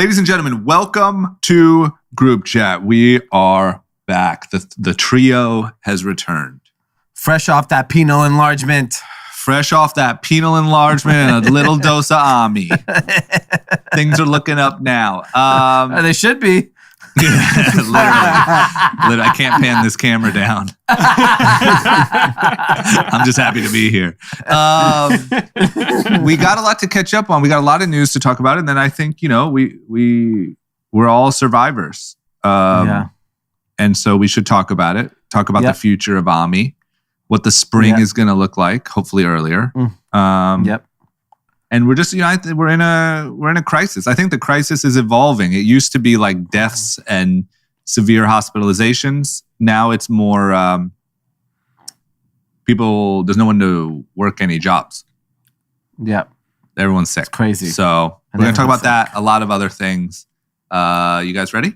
Ladies and gentlemen, welcome to Group Chat. We are back. The trio has returned. Fresh off that penal enlargement. And a little dose of Ami. Things are looking up now. They should be. Literally. I can't pan this camera down. I'm just happy to be here. We got a lot to catch up on. We got a lot of news to talk about. And then I think, we're all survivors. And so we should talk about it. Talk about the future of Ami, what the spring is going to look like, hopefully earlier. And we're just, we're in a crisis. I think the crisis is evolving. It used to be like deaths and severe hospitalizations. Now it's more people. There's no one to work any jobs. Yeah, everyone's sick. It's crazy. So we're gonna talk about that. A lot of other things. You guys ready?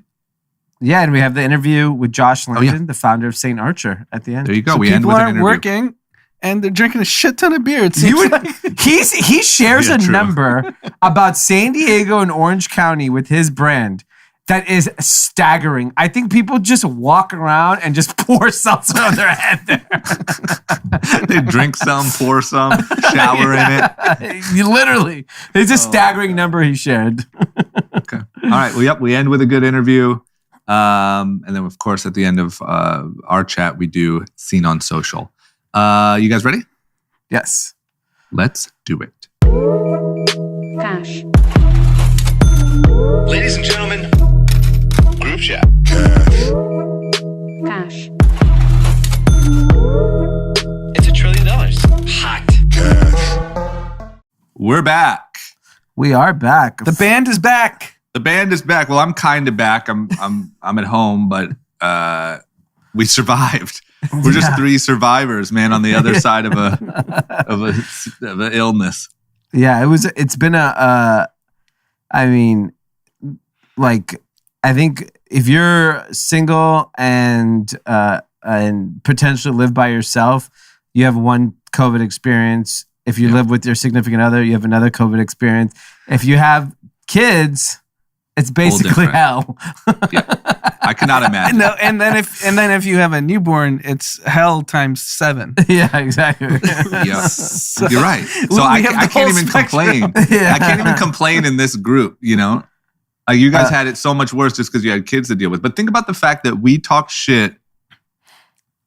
Yeah, and we have the interview with Josh Landon, the founder of St. Archer, at the end. There you go. So we end with an interview. People aren't working. And they're drinking a shit ton of beer. He shares a number about San Diego and Orange County with his brand that is staggering. I think people just walk around and just pour seltzer on their head there. They drink some, pour some, shower in it. Literally. It's a staggering number he shared. Okay. All right. Well, we end with a good interview. And then, of course, at the end of our chat, we do Scene on Social. You guys ready? Yes. Let's do it. Cash. Ladies and gentlemen, Group Chat. Cash. It's $1 trillion. Hot. We're back. We are back. The band is back. Well, I'm kind of back. I'm at home, but we survived. We're just three survivors, man, on the other side of a illness. Yeah, it's been I think if you're single and potentially live by yourself, you have one COVID experience. If you live with your significant other, you have another COVID experience. If you have kids, it's basically hell. I cannot imagine. No, and then if you have a newborn, it's hell times 7. Yeah, exactly. So, you're right. So I can't even complain. I can't even complain in this group. Like you guys had it so much worse just because you had kids to deal with. But think about the fact that we talked shit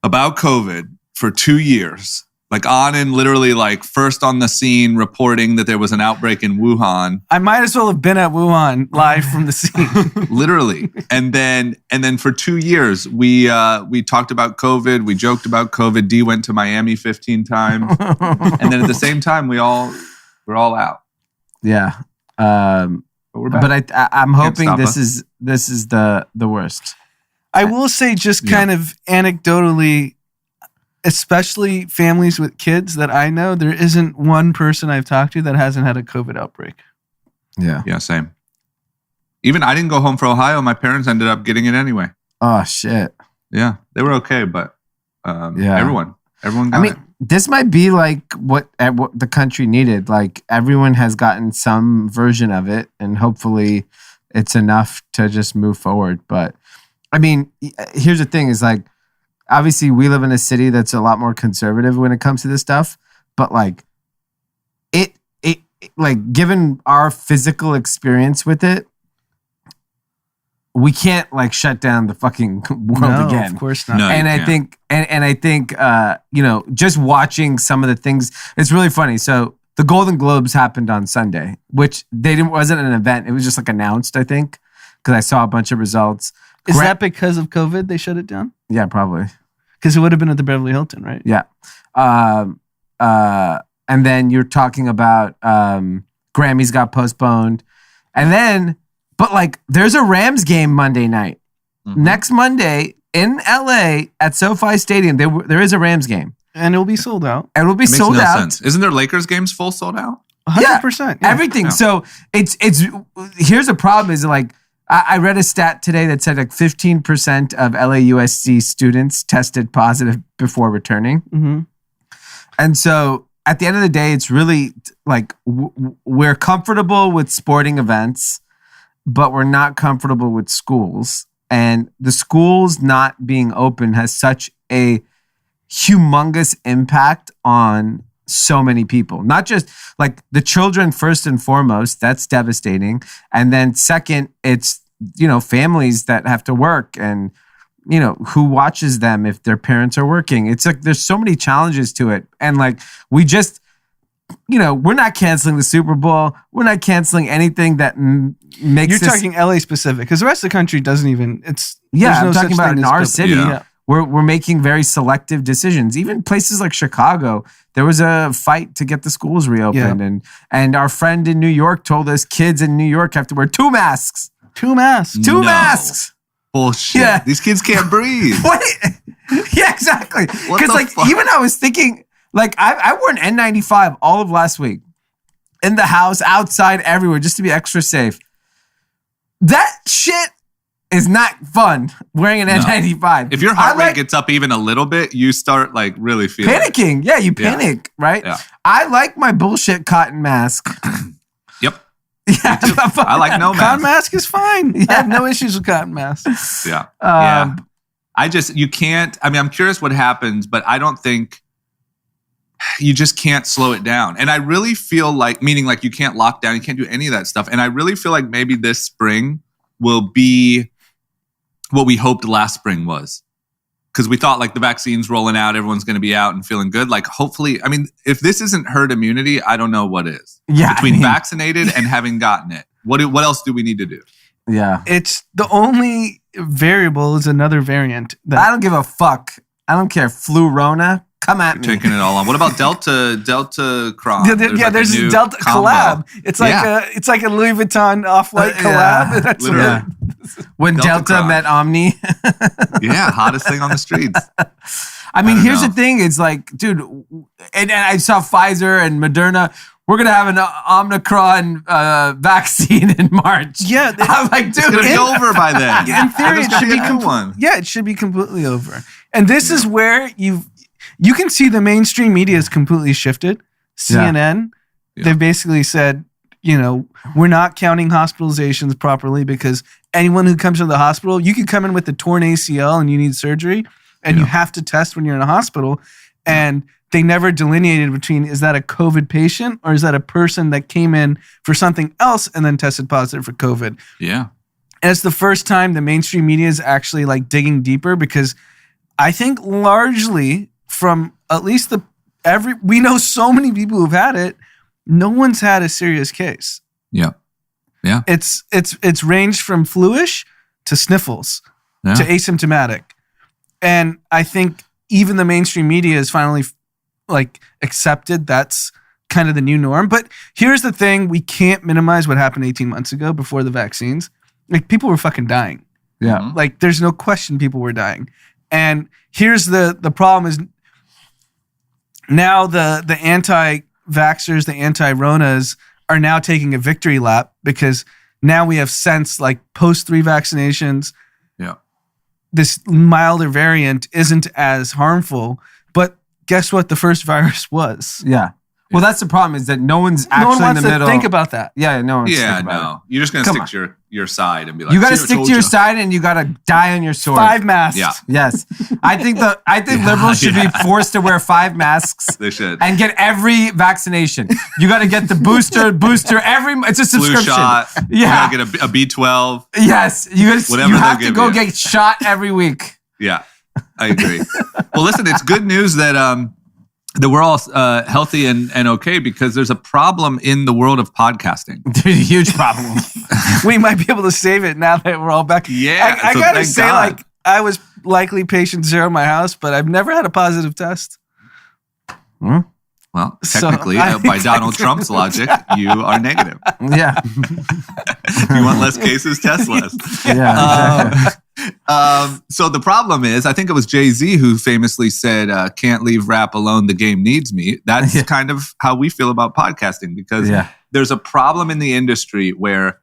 about COVID for 2 years. Like Anand literally first on the scene reporting that there was an outbreak in Wuhan. I might as well have been at Wuhan live from the scene. Literally. And then for 2 years we talked about COVID, we joked about COVID. Dee went to Miami 15 times. And then at the same time we're all out. Yeah. But we're back. But I'm hoping this is the worst. I will say just kind of anecdotally, especially families with kids that I know, there isn't one person I've talked to that hasn't had a COVID outbreak. Yeah. Yeah, same. Even I didn't go home for Ohio. My parents ended up getting it anyway. Oh, shit. Yeah, they were okay, but everyone got it. This might be what the country needed. Like everyone has gotten some version of it, and hopefully it's enough to just move forward. But here's the thing: is obviously we live in a city that's a lot more conservative when it comes to this stuff. But it given our physical experience with it, we can't shut down the fucking world again. Of course not. No, and I think just watching some of the things, it's really funny. So the Golden Globes happened on Sunday, which wasn't an event. It was just announced, I think, because I saw a bunch of results. Is that because of COVID they shut it down? Yeah, probably. Because it would have been at the Beverly Hilton, right? Yeah. And then you're talking about Grammys got postponed. And then, there's a Rams game Monday night. Mm-hmm. Next Monday in LA at SoFi Stadium, there is a Rams game. And it will be sold out. And it will be sold Makes no out. sense. Isn't there Lakers games full sold out? 100%. Yeah, everything. Yeah. So it's here's a problem is I read a stat today that said 15% of LAUSD students tested positive before returning. Mm-hmm. And so at the end of the day, it's really we're comfortable with sporting events, but we're not comfortable with schools. And the schools not being open has such a humongous impact on so many people. Not just like the children first and foremost, that's devastating. And then second, it's, families that have to work and, who watches them if their parents are working. It's like there's so many challenges to it. And like we just, we're not canceling the Super Bowl. We're not canceling anything that makes You're talking LA specific because the rest of the country doesn't even. I'm talking about in our city. Yeah. We're making very selective decisions. Even places like Chicago, there was a fight to get the schools reopened, and our friend in New York told us kids in New York have to wear 2 masks. 2 masks. 2 masks. Bullshit. Yeah. These kids can't breathe. What? Yeah, exactly. Because even I was thinking, I wore an N95 all of last week, in the house, outside, everywhere, just to be extra safe. That shit is not fun wearing an N95. If your heart rate gets up even a little bit, you start really feeling panicking. Yeah, you panic, right? Yeah. I like my bullshit cotton mask. Yep. Yeah, I like no mask. Cotton mask is fine. Yeah. I have no issues with cotton masks. Yeah. You can't. I mean, I'm curious what happens, but I don't think you just can't slow it down. And I really feel meaning you can't lock down, you can't do any of that stuff. And I really feel like maybe this spring will be what we hoped last spring was. Because we thought the vaccine's rolling out, everyone's going to be out and feeling good. Hopefully, I mean, if this isn't herd immunity, I don't know what is. Yeah. Between vaccinated and having gotten it. What else do we need to do? Yeah. It's the only variable is another variant. I don't give a fuck. I don't care. Flu Rona. Come at me. Taking it all on. What about Delta Cron? There's a Delta collab. It's like a Louis Vuitton Off-White collab. That's literally. When Delta met Omni. Yeah, hottest thing on the streets. I mean, here's the thing. It's dude, and I saw Pfizer and Moderna. We're going to have an Omicron vaccine in March. Yeah. I'm dude. It's going to be over by then. In theory, it should be it should be completely over. And this is where you can see the mainstream media has completely shifted. CNN, they've basically said, we're not counting hospitalizations properly because anyone who comes to the hospital, you could come in with a torn ACL and you need surgery and you have to test when you're in a hospital. And they never delineated between, is that a COVID patient or is that a person that came in for something else and then tested positive for COVID? Yeah. And it's the first time the mainstream media is actually digging deeper because I think largely from at least we know so many people who've had it, no one's had a serious case. Yeah. Yeah. It's ranged from fluish to sniffles to asymptomatic. And I think even the mainstream media has finally accepted that's kind of the new norm. But here's the thing, we can't minimize what happened 18 months ago before the vaccines. People were fucking dying. Yeah. There's no question people were dying. And here's the problem is now the anti-vaxxers, the anti-Ronas are now taking a victory lap because now we have sense post 3 vaccinations. Yeah. This milder variant isn't as harmful, but guess what? The first virus was. Yeah. Well, that's the problem is that no one's actually in the middle. to think about that. Yeah, no one's thinking about it. You're just going to stick to your side and be you got to stick to your side and you got to die on your sword. 5 masks. Yeah. Yes. I think liberals should be forced to wear 5 masks. They should. And get every vaccination. You got to get the booster, it's a subscription. Flu shot. Yeah. You got to get a B12. Yes. You have to go get shot every week. Yeah. I agree. Well, listen, it's good news that we're all healthy and okay because there's a problem in the world of podcasting. There's a huge problem. We might be able to save it now that we're all back. Yeah. I gotta say, I was likely patient 0 in my house, but I've never had a positive test. Hmm? Well, technically, by Donald Trump's logic, you are negative. Yeah. You want less cases, test less. Yeah. Exactly. So the problem is, I think it was Jay-Z who famously said, can't leave rap alone, the game needs me. That's kind of how we feel about podcasting because there's a problem in the industry where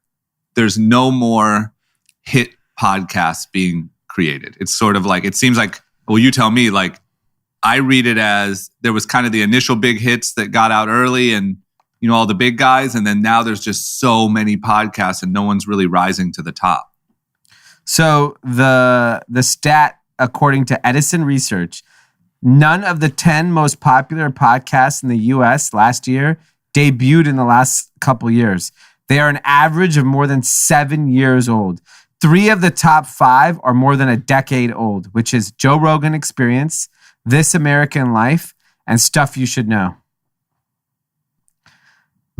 there's no more hit podcasts being created. It's sort of it seems like, well, you tell me, I read it as there was kind of the initial big hits that got out early and, all the big guys. And then now there's just so many podcasts and no one's really rising to the top. So the stat, according to Edison Research, none of the 10 most popular podcasts in the US last year debuted in the last couple years. They are an average of more than 7 years old. 3 of the top 5 are more than a decade old, which is Joe Rogan Experience, This American Life, and Stuff You Should Know.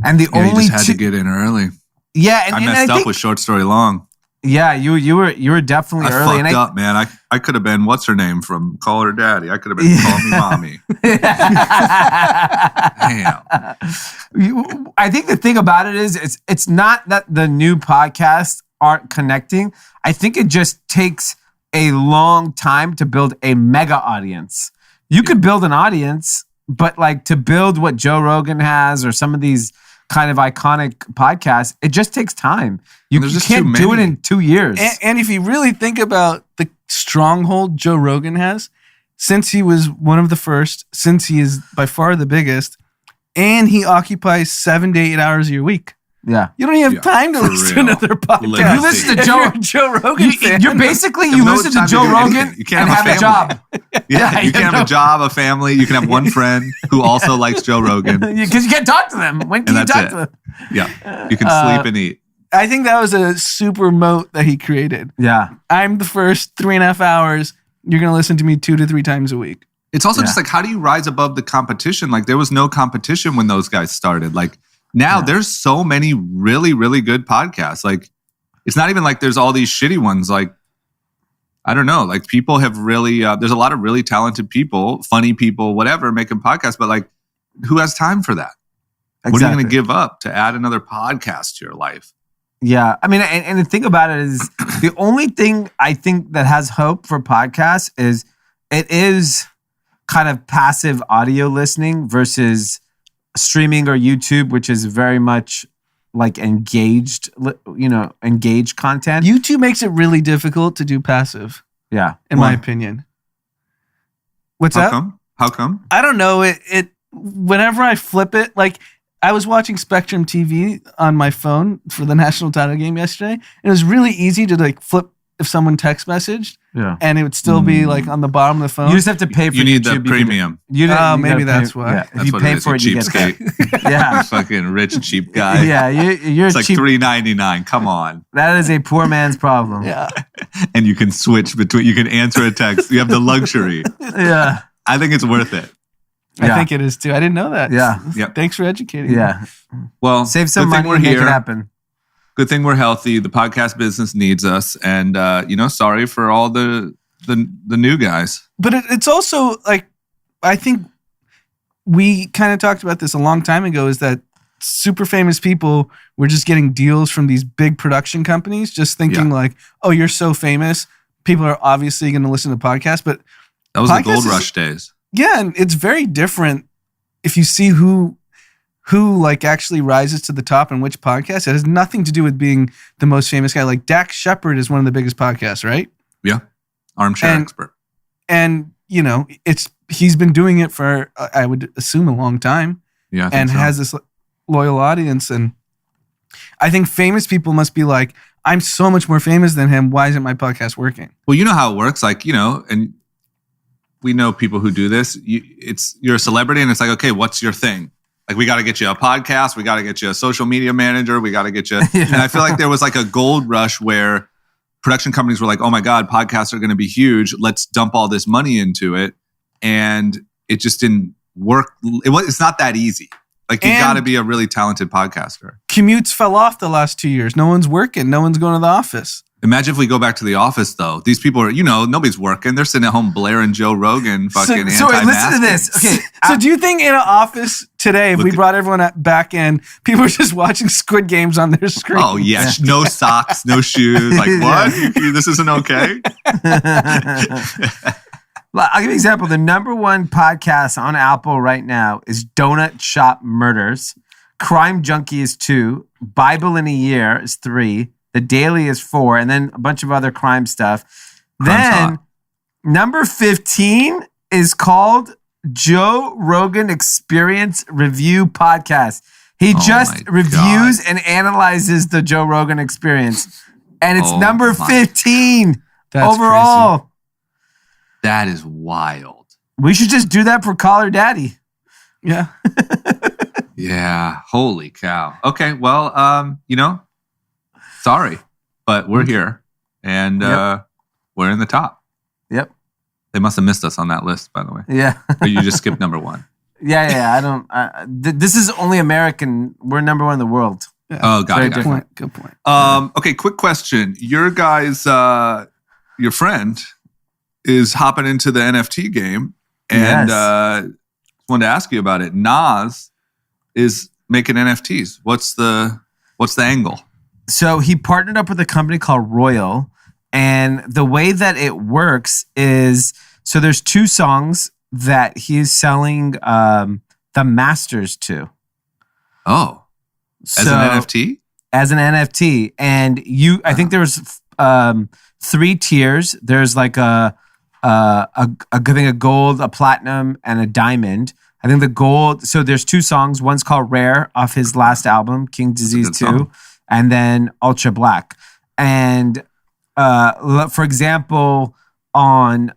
And the only you just had to get in early. Yeah, I messed up with Short Story Long. Yeah, you were definitely early. I fucked up, man. I could have been, what's her name from Call Her Daddy? I could have been Call Me Mommy. Damn. I think the thing about it is it's not that the new podcasts aren't connecting. I think it just takes a long time to build a mega audience. You could build an audience, but like to build what Joe Rogan has or some of these kind of iconic podcasts, it just takes time. You can't do it in 2 years. And if you really think about the stronghold Joe Rogan has, since he was one of the first, since he is by far the biggest, and he occupies 7 to 8 hours a your week. Yeah. You don't even have time to listen to another podcast. You listen to Joe Rogan fan. You're basically, you listen to Joe Rogan you can't and have a job. Yeah, you can have a job, a family. You can have one friend who also likes Joe Rogan. Because you can't talk to them. When can you talk to them? Yeah, you can sleep and eat. I think that was a super moat that he created. Yeah. I'm the first 3.5 hours. You're going to listen to me 2 to 3 times a week. It's also just like, how do you rise above the competition? Like, there was no competition when those guys started. Like, now there's so many really, really good podcasts. Like, it's not even like there's all these shitty ones. Like, I don't know. Like, people have really, there's a lot of really talented people, funny people, whatever, making podcasts. But like, who has time for that? Exactly. What are you going to give up to add another podcast to your life? Yeah. I mean, and the thing about it is the only thing I think that has hope for podcasts is it is kind of passive audio listening versus streaming or YouTube, which is very much like engaged content. YouTube makes it really difficult to do passive. Yeah. In my opinion. What's that? How come? I don't know. It whenever I flip it, like I was watching Spectrum TV on my phone for the national title game yesterday, and it was really easy to like flip if someone text messaged. Yeah. And it would still be like on the bottom of the phone. You just have to pay for You need YouTube. the premium. Maybe that's why. Yeah. That's if you what pay it is, for it, you get cheapskate. Yeah. Fucking rich, cheap guy. Yeah, you're it's like cheap. $3.99. Come on. That is a poor man's problem. Yeah. And you can switch between, you can answer a text. You have the luxury. Yeah. I think it's worth it. I think it is too. I didn't know that. Yeah. Yep. Thanks for educating me. Yeah. Well, save some money and make it happen. Good thing we're healthy. The podcast business needs us. And, sorry for all the new guys. But it's also like, I think we kind of talked about this a long time ago, is that super famous people were just getting deals from these big production companies, just thinking like, oh, you're so famous. People are obviously going to listen to podcasts. But that was the gold rush days. Yeah. And it's very different if you see who like actually rises to the top and which podcast. It has nothing to do with being the most famous guy. Like Dax Shepard is one of the biggest podcasts, right? Yeah. Armchair expert. And, he's been doing it for, I would assume, a long time. Yeah. And has this loyal audience. And I think famous people must be like, I'm so much more famous than him. Why isn't my podcast working? Well, you know how it works. Like, and we know people who do this. You're a celebrity and it's like, okay, what's your thing? Like, we got to get you a podcast. We got to get you a social media manager. We got to get you. And I feel like there was like a gold rush where production companies were like, oh my God, podcasts are going to be huge. Let's dump all this money into it. And it just didn't work. It's not that easy. Like, you got to be a really talented podcaster. Commutes fell off the last 2 years. No one's working. No one's going to the office. Imagine if we go back to the office, though. These people are, nobody's working. They're sitting at home blaring Joe Rogan fucking anti-mask. So listen to this. Okay. So do you think in an office today, if we brought everyone back in, people are just watching Squid Games on their screen? Oh, yeah. No socks, no shoes. Like, what? This isn't okay? I'll give you an example. The number one podcast on Apple right now is Donut Shop Murders. Crime Junkie is 2. Bible in a Year is 3. The Daily is 4, and then a bunch of other crime stuff. Then number 15 is called Joe Rogan Experience Review Podcast. He just reviews and analyzes the Joe Rogan Experience. And it's number 15 overall. Crazy. That is wild. We should just do that for Call Her Daddy. Yeah. Yeah. Holy cow. Okay. Well, sorry, but we're here and we're in the top. Yep. They must have missed us on that list, by the way. Yeah. Or you just skipped number 1. Yeah. I don't. This is only American. We're number 1 in the world. Yeah. Oh, got it. Good point. Okay, quick question. Your guys, your friend is hopping into the NFT game, and wanted to ask you about it. Nas is making NFTs. What's the angle? So he partnered up with a company called Royal, and the way that it works is so there's 2 songs that he's selling the masters to. Oh. As an NFT? As an NFT. And I think there was 3 tiers. There's like a gold, a platinum, and a diamond. I think the gold, so there's 2 songs. One's called Rare off his last album, King Disease 2, song. And then Ultra Black. And for example, on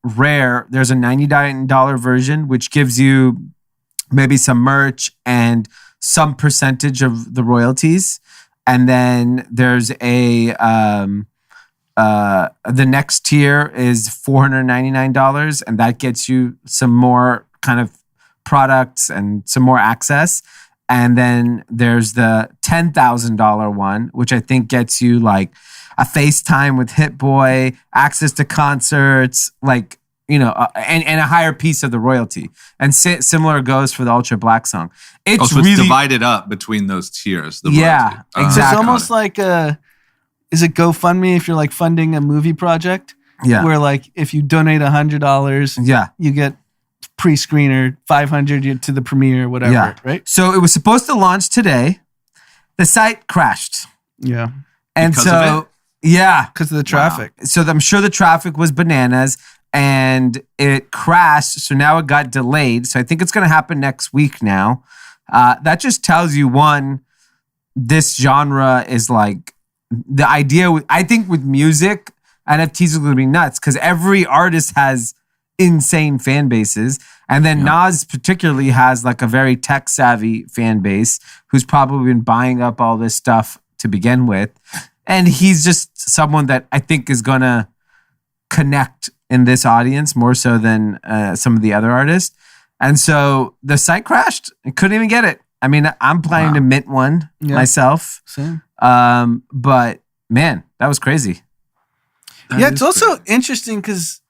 Rare, there's a $99 version, which gives you maybe some merch and some percentage of the royalties. And then there's the next tier is $499, and that gets you some more kind of products and some more access. And then there's the $10,000 one, which I think gets you like a FaceTime with Hit Boy, access to concerts, like, and a higher piece of the royalty. And similar goes for the Ultra Black song. It's really divided up between those tiers. The royalty. Exactly. It's almost like is it GoFundMe if you're like funding a movie project? Yeah. Where like if you donate $100, you get pre-screener, $500 to the premiere, whatever, right? So it was supposed to launch today. The site crashed. Yeah. And because so, because of the traffic. Wow. So I'm sure the traffic was bananas and it crashed. So now it got delayed. So I think it's going to happen next week now. That just tells you, one, this genre is like the idea. I think with music, NFTs are going to be nuts because every artist has insane fan bases. And then Nas particularly has like a very tech savvy fan base who's probably been buying up all this stuff to begin with. And he's just someone that I think is going to connect in this audience more so than some of the other artists. And so the site crashed. I couldn't even get it. I mean, I'm planning to mint one myself. Same. But man, that was crazy. It's also interesting because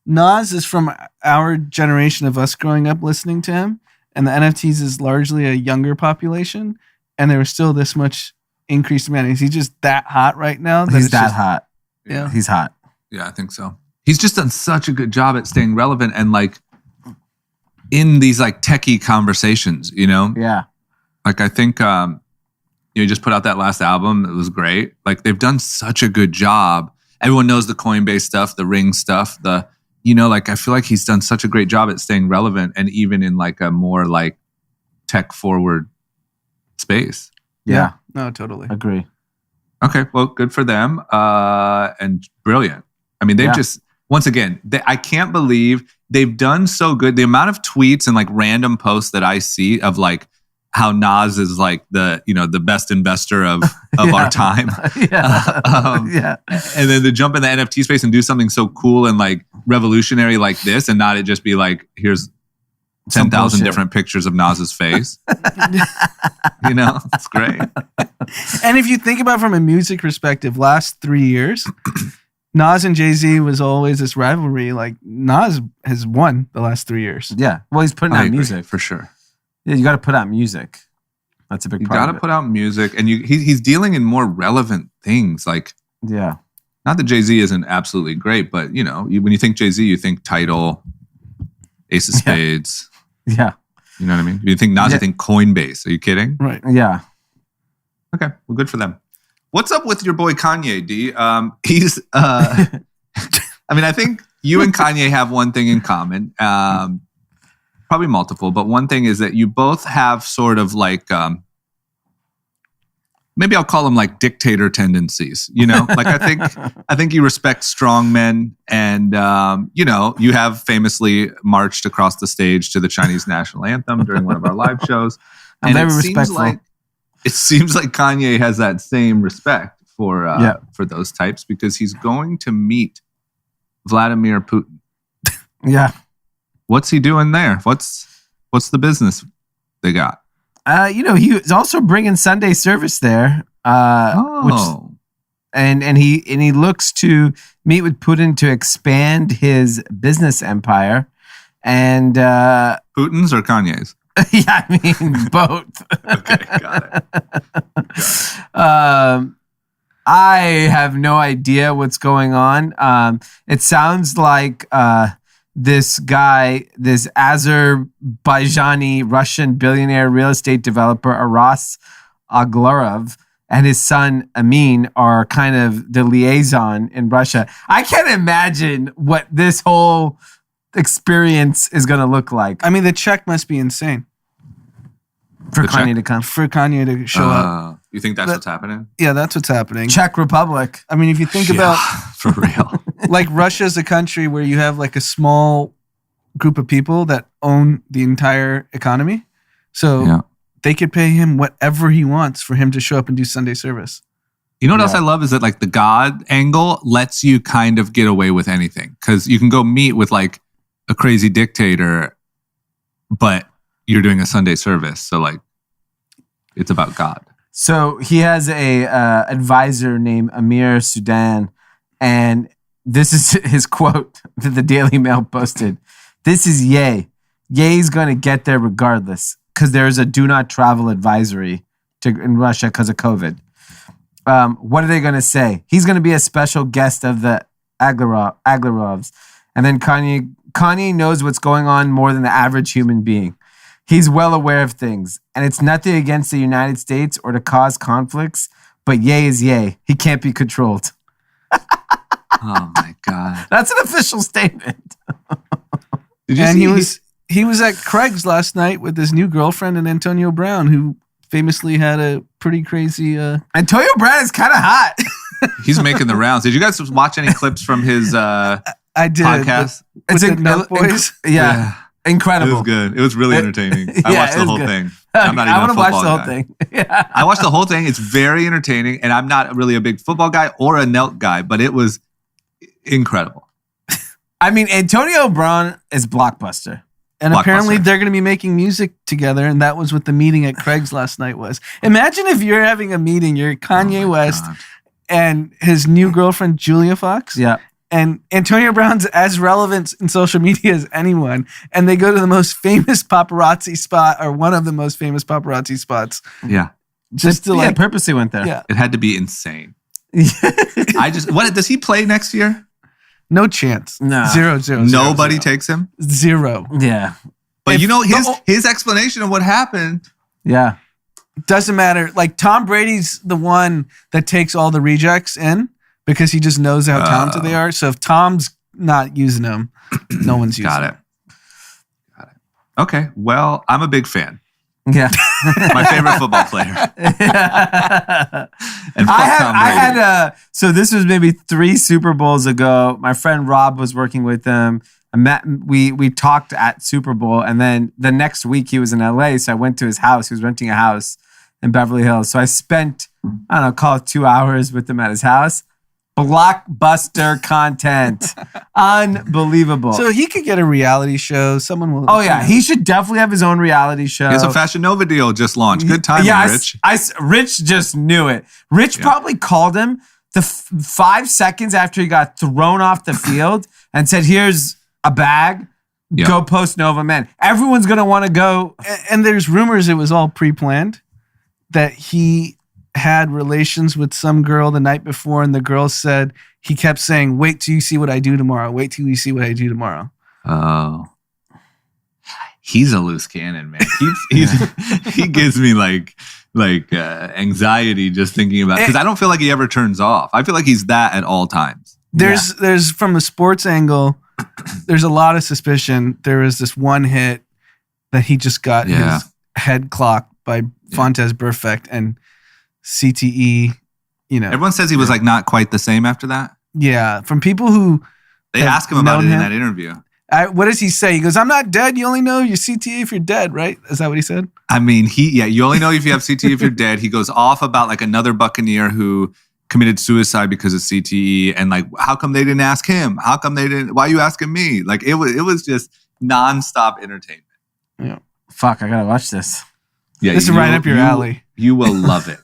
Nas is from our generation of us growing up listening to him, and the NFTs is largely a younger population, and there was still this much increased demand. Is he just that hot right now? He's that hot. Yeah. He's hot. Yeah, I think so. He's just done such a good job at staying relevant and like in these like techie conversations, Yeah. Like I think you just put out that last album. It was great. Like they've done such a good job. Everyone knows the Coinbase stuff, the Ring stuff, like I feel like he's done such a great job at staying relevant and even in like a more like tech forward space. Yeah. No, totally. Agree. Okay. Well, good for them. And brilliant. I mean, they've just, once again, I can't believe they've done so good. The amount of tweets and like random posts that I see of like how Nas is like the best investor of our time. And then to jump in the NFT space and do something so cool and like revolutionary like this and not it just be like, here's 10,000 different pictures of Nas's face. It's great. And if you think about it from a music perspective, last 3 years, Nas and Jay-Z was always this rivalry. Like Nas has won the last 3 years. Yeah. Well, he's putting out music. For sure. Yeah, you got to put out music. That's a big part. You got to put out music, and he's dealing in more relevant things. Like, not that Jay-Z isn't absolutely great, but when you think Jay-Z, you think Tidal, Ace of Spades. Yeah, you know what I mean. You think Nas, you think Coinbase. Are you kidding? Right. Yeah. Okay. Well, good for them. What's up with your boy Kanye, D? He's. I mean, I think you and Kanye have one thing in common. probably multiple, but one thing is that you both have sort of like, maybe I'll call them like dictator tendencies, like I think you respect strong men and, you have famously marched across the stage to the Chinese national anthem during one of our live shows. I'm very respectful. It seems like Kanye has that same respect for those types because he's going to meet Vladimir Putin. Yeah. What's he doing there? What's the business they got? He was also bringing Sunday service there. And he looks to meet with Putin to expand his business empire. And Putin's or Kanye's? Yeah, I mean both. Okay, got it. I have no idea what's going on. It sounds like this guy, this Azerbaijani Russian billionaire real estate developer Aras Aglarov and his son Amin are kind of the liaison in Russia. I can't imagine what this whole experience is going to look like. I mean, the check must be insane. For Kanye to come. For Kanye to show up. You think that's what's happening? Yeah, that's what's happening. Czech Republic. I mean, if you think about... For real. Like Russia's a country where you have like a small group of people that own the entire economy. So they could pay him whatever he wants for him to show up and do Sunday service. You know what else I love is that like the God angle lets you kind of get away with anything. Because you can go meet with like a crazy dictator, but you're doing a Sunday service. So like it's about God. So he has a advisor named Amir Sudan, and this is his quote that the Daily Mail posted. This is Ye. Ye's going to get there regardless because there's a do not travel advisory in Russia because of COVID. What are they going to say? He's going to be a special guest of the Aglarovs. And then Kanye knows what's going on more than the average human being. He's well aware of things, and it's nothing against the United States or to cause conflicts, but Ye is Ye. He can't be controlled. Oh my God. That's an official statement. Did you see he was at Craig's last night with his new girlfriend and Antonio Brown, who famously had a pretty crazy... Antonio Brown is kind of hot. He's making the rounds. Did you guys watch any clips from his I did. podcast? With the Nut Boys? Yeah. Incredible. It was good. It was really entertaining. I watched the whole thing. I'm not even a football guy. I want to watch the whole thing. Yeah. I watched the whole thing. It's very entertaining, and I'm not really a big football guy or a Nelk guy, but it was incredible. I mean, Antonio Brown is blockbuster. And apparently they're going to be making music together, and that was what the meeting at Craig's last night was. Imagine if you're having a meeting, you're Kanye West and his new girlfriend, Julia Fox. Yeah. And Antonio Brown's as relevant in social media as anyone. And they go to the most famous paparazzi spot, or one of the most famous paparazzi spots. Yeah. Just to purposely went there. Yeah. It had to be insane. Does he play next year? No chance. No. Zero. Nobody takes him? Zero. Yeah. But his explanation of what happened. Yeah. Doesn't matter. Like Tom Brady's the one that takes all the rejects in, because he just knows how talented they are. So if Tom's not using them, no one's using them. Got it. Okay. Well, I'm a big fan. Yeah. My favorite football player. And so this was maybe 3 Super Bowls ago. My friend Rob was working with them. We talked at Super Bowl, and then the next week he was in LA. So I went to his house. He was renting a house in Beverly Hills. So I spent, call it 2 hours with him at his house. Blockbuster content. Unbelievable. So he could get a reality show. Someone will. Oh, yeah. He should definitely have his own reality show. He has a Fashion Nova deal just launched. Good timing, Rich. Rich just knew it. Rich probably called him 5 seconds after he got thrown off the field and said, here's a bag. Yep. Go post Nova Men. Everyone's going to want to go. And there's rumors it was all pre-planned, that he had relations with some girl the night before, and the girl said, he kept saying, wait till you see what I do tomorrow. Wait till you see what I do tomorrow. Oh. He's a loose cannon, man. He gives me like anxiety just thinking about it, because I don't feel like he ever turns off. I feel like he's that at all times. There's from the sports angle, there's a lot of suspicion. There was this one hit that he just got his head clocked by Fontes Perfect and CTE. Everyone says he was like not quite the same after that. Yeah, from people who they ask him about it in that interview. What does he say? He goes, "I'm not dead. You only know your CTE if you're dead, right?" Is that what he said? I mean, you only know if you have CTE if you're dead. He goes off about like another Buccaneer who committed suicide because of CTE, and like, how come they didn't ask him? How come they didn't? Why are you asking me? Like, it was just nonstop entertainment. Yeah. Fuck, I gotta watch this. Yeah, this is right up your alley. You will love it.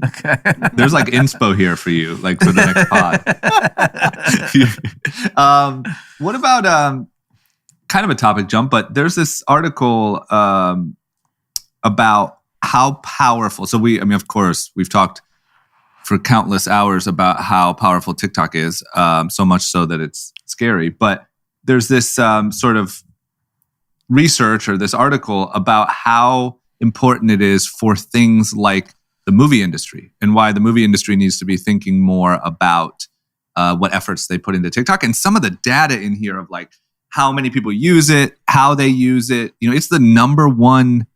Okay. There's like inspo here for you, like for the next pod. What about kind of a topic jump, but there's this article about how powerful. So of course, we've talked for countless hours about how powerful TikTok is, so much so that it's scary. But there's this sort of research or this article about how important it is for things like the movie industry and why the movie industry needs to be thinking more about what efforts they put into TikTok, and some of the data in here of like how many people use it, how they use it. It's the number one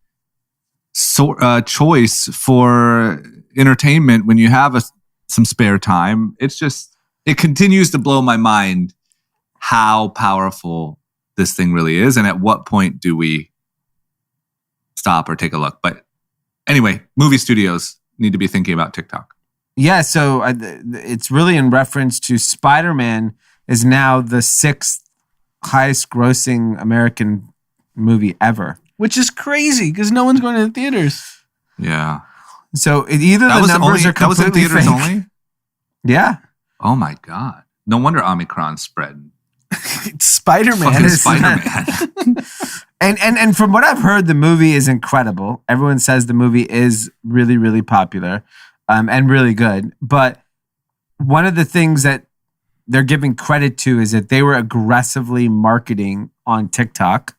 choice for entertainment when you have some spare time. It continues to blow my mind how powerful this thing really is, and at what point do we stop or take a look? But anyway, movie studios need to be thinking about TikTok. Yeah, so it's really in reference to Spider-Man is now the 6th highest grossing American movie ever. Which is crazy because no one's going to the theaters. Yeah. So either the numbers are completely that was in theaters fake. only? Yeah. Oh my God. No wonder Omicron spread. It's Spider-Man. Fucking Spider-Man. And from what I've heard, the movie is incredible. Everyone says the movie is really, really popular and really good. But one of the things that they're giving credit to is that they were aggressively marketing on TikTok.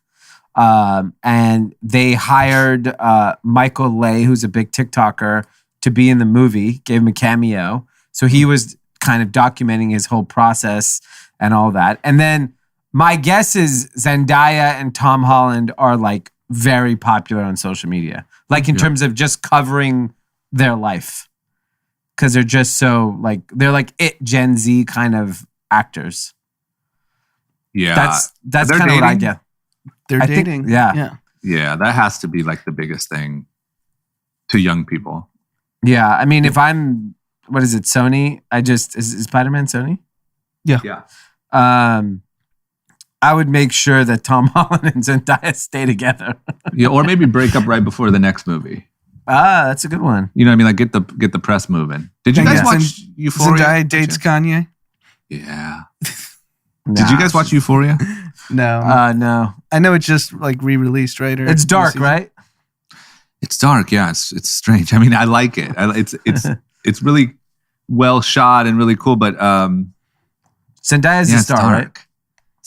And they hired Michael Lay, who's a big TikToker, to be in the movie, gave him a cameo. So he was kind of documenting his whole process and all that. And then my guess is Zendaya and Tom Holland are like very popular on social media, like in terms of just covering their life. Because they're just so like, they're like Gen Z kind of actors. Yeah. That's kind of what I get. They're dating. Yeah. Yeah, that has to be like the biggest thing to young people. Yeah. I mean, if I'm, what is it, Sony? Is Spider-Man Sony? Yeah. I would make sure that Tom Holland and Zendaya stay together. Yeah, or maybe break up right before the next movie. That's a good one. You know what I mean? Like get the press moving. Did you guys watch Euphoria? Zendaya dates Kanye? Yeah. Nah. Did you guys watch Euphoria? No. No. I know it's just like re-released, right? It's dark, right? It's dark, yeah. It's strange. I mean, I like it. It's really well shot and really cool, but Zendaya's the star, right?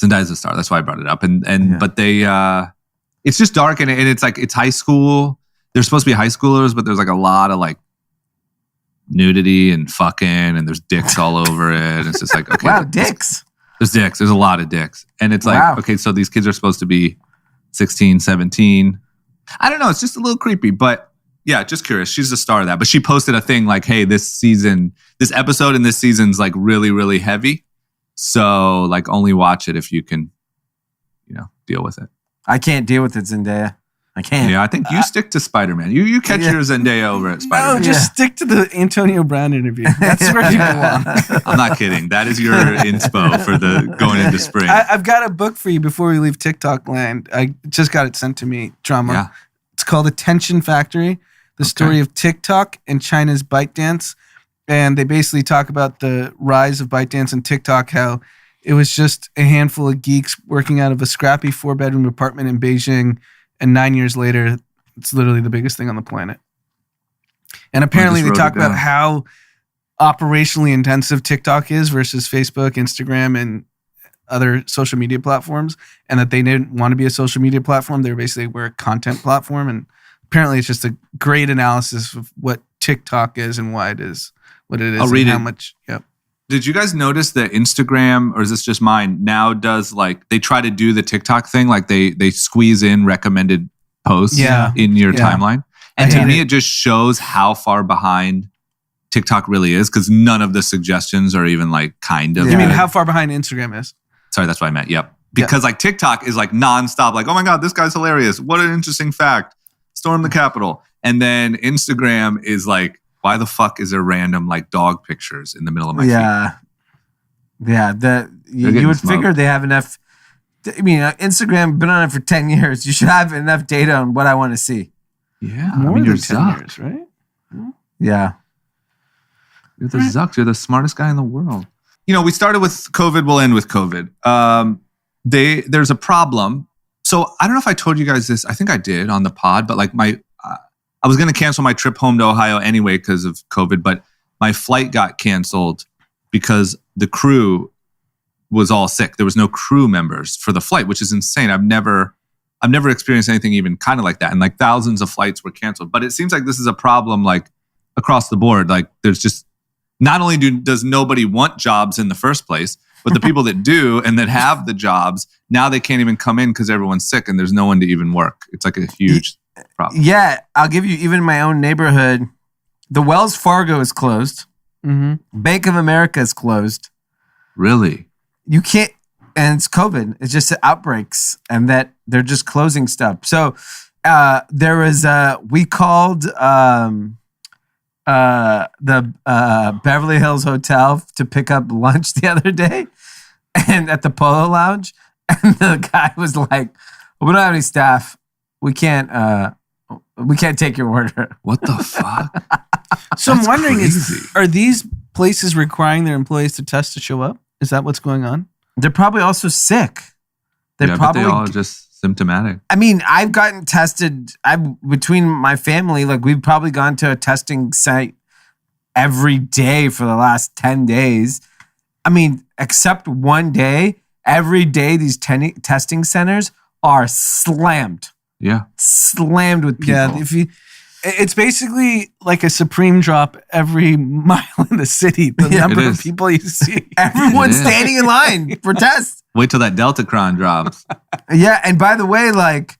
Zendaya's the star. That's why I brought it up. But they it's just dark and it's like it's high school. They're supposed to be high schoolers, but there's like a lot of like nudity and fucking and there's dicks all over it. It's just like, okay. Wow, dicks. There's dicks. There's a lot of dicks. And it's like, okay, so these kids are supposed to be 16, 17. I don't know. It's just a little creepy, but yeah, just curious. She's the star of that. But she posted a thing like, hey, this episode in this season's like really, really heavy. So like only watch it if you can, deal with it. I can't deal with it, Zendaya. I can't. Yeah, I think you stick to Spider-Man. You catch your Zendaya over at Spider-Man. No, just stick to the Antonio Brown interview. That's where you belong. I'm not kidding. That is your inspo for the going into spring. I've got a book for you before we leave TikTok land. I just got it sent to me. Drama. Yeah. It's called Attention Factory: The Story of TikTok and China's ByteDance. And they basically talk about the rise of ByteDance and TikTok, how it was just a handful of geeks working out of a scrappy 4-bedroom apartment in Beijing. And 9 years later, it's literally the biggest thing on the planet. And apparently they talk about how operationally intensive TikTok is versus Facebook, Instagram, and other social media platforms. And that they didn't want to be a social media platform. They were a content platform. And apparently it's just a great analysis of what TikTok is and why it is what it is. I'll read how it. Much. Yep. Did you guys notice that Instagram, or is this just mine, now does like, they try to do the TikTok thing, like they squeeze in recommended posts in your timeline. And to me, it just shows how far behind TikTok really is because none of the suggestions are even like kind of. You mean how far behind Instagram is? Sorry, that's what I meant. Yep. Because like TikTok is like nonstop, like, oh my God, this guy's hilarious. What an interesting fact. Storm the Capitol. And then Instagram is like, why the fuck is there random like dog pictures in the middle of my feed? Yeah. You would figure they have enough. I mean, Instagram, been on it for 10 years. You should have enough data on what I want to see. Yeah. More than 10 years, right? Yeah. You're the Zucks. You're the smartest guy in the world. You know, we started with COVID. We'll end with COVID. There's a problem. So I don't know if I told you guys this. I think I did on the pod, but like I was going to cancel my trip home to Ohio anyway because of COVID, but my flight got canceled because the crew was all sick. There was no crew members for the flight, which is insane. I've never experienced anything even kind of like that. And like thousands of flights were canceled. But it seems like this is a problem like across the board. Like there's just, not only does nobody want jobs in the first place, but the people that do and that have the jobs, now they can't even come in because everyone's sick and there's no one to even work. It's like a huge problem. Yeah, I'll give you, even in my own neighborhood, the Wells Fargo is closed. Mm-hmm. Bank of America is closed. Really? You can't, and it's COVID. It's just outbreaks and that they're just closing stuff. So there was, we called the Beverly Hills Hotel to pick up lunch the other day and at the Polo Lounge. And the guy was like, we don't have any staff. We can't take your order. What the fuck? So I'm wondering, are these places requiring their employees to test to show up? Is that what's going on? They're probably also sick. But they all just symptomatic. I mean, I've gotten tested. Between my family, like we've probably gone to a testing site every day for the last 10 days. I mean, except one day, every day these testing centers are slammed. Yeah. Slammed with people. Yeah, it's basically like a Supreme drop every mile in the city. The number of people you see. Everyone's standing in line for tests. Wait till that Deltacron drops. Yeah, and by the way, like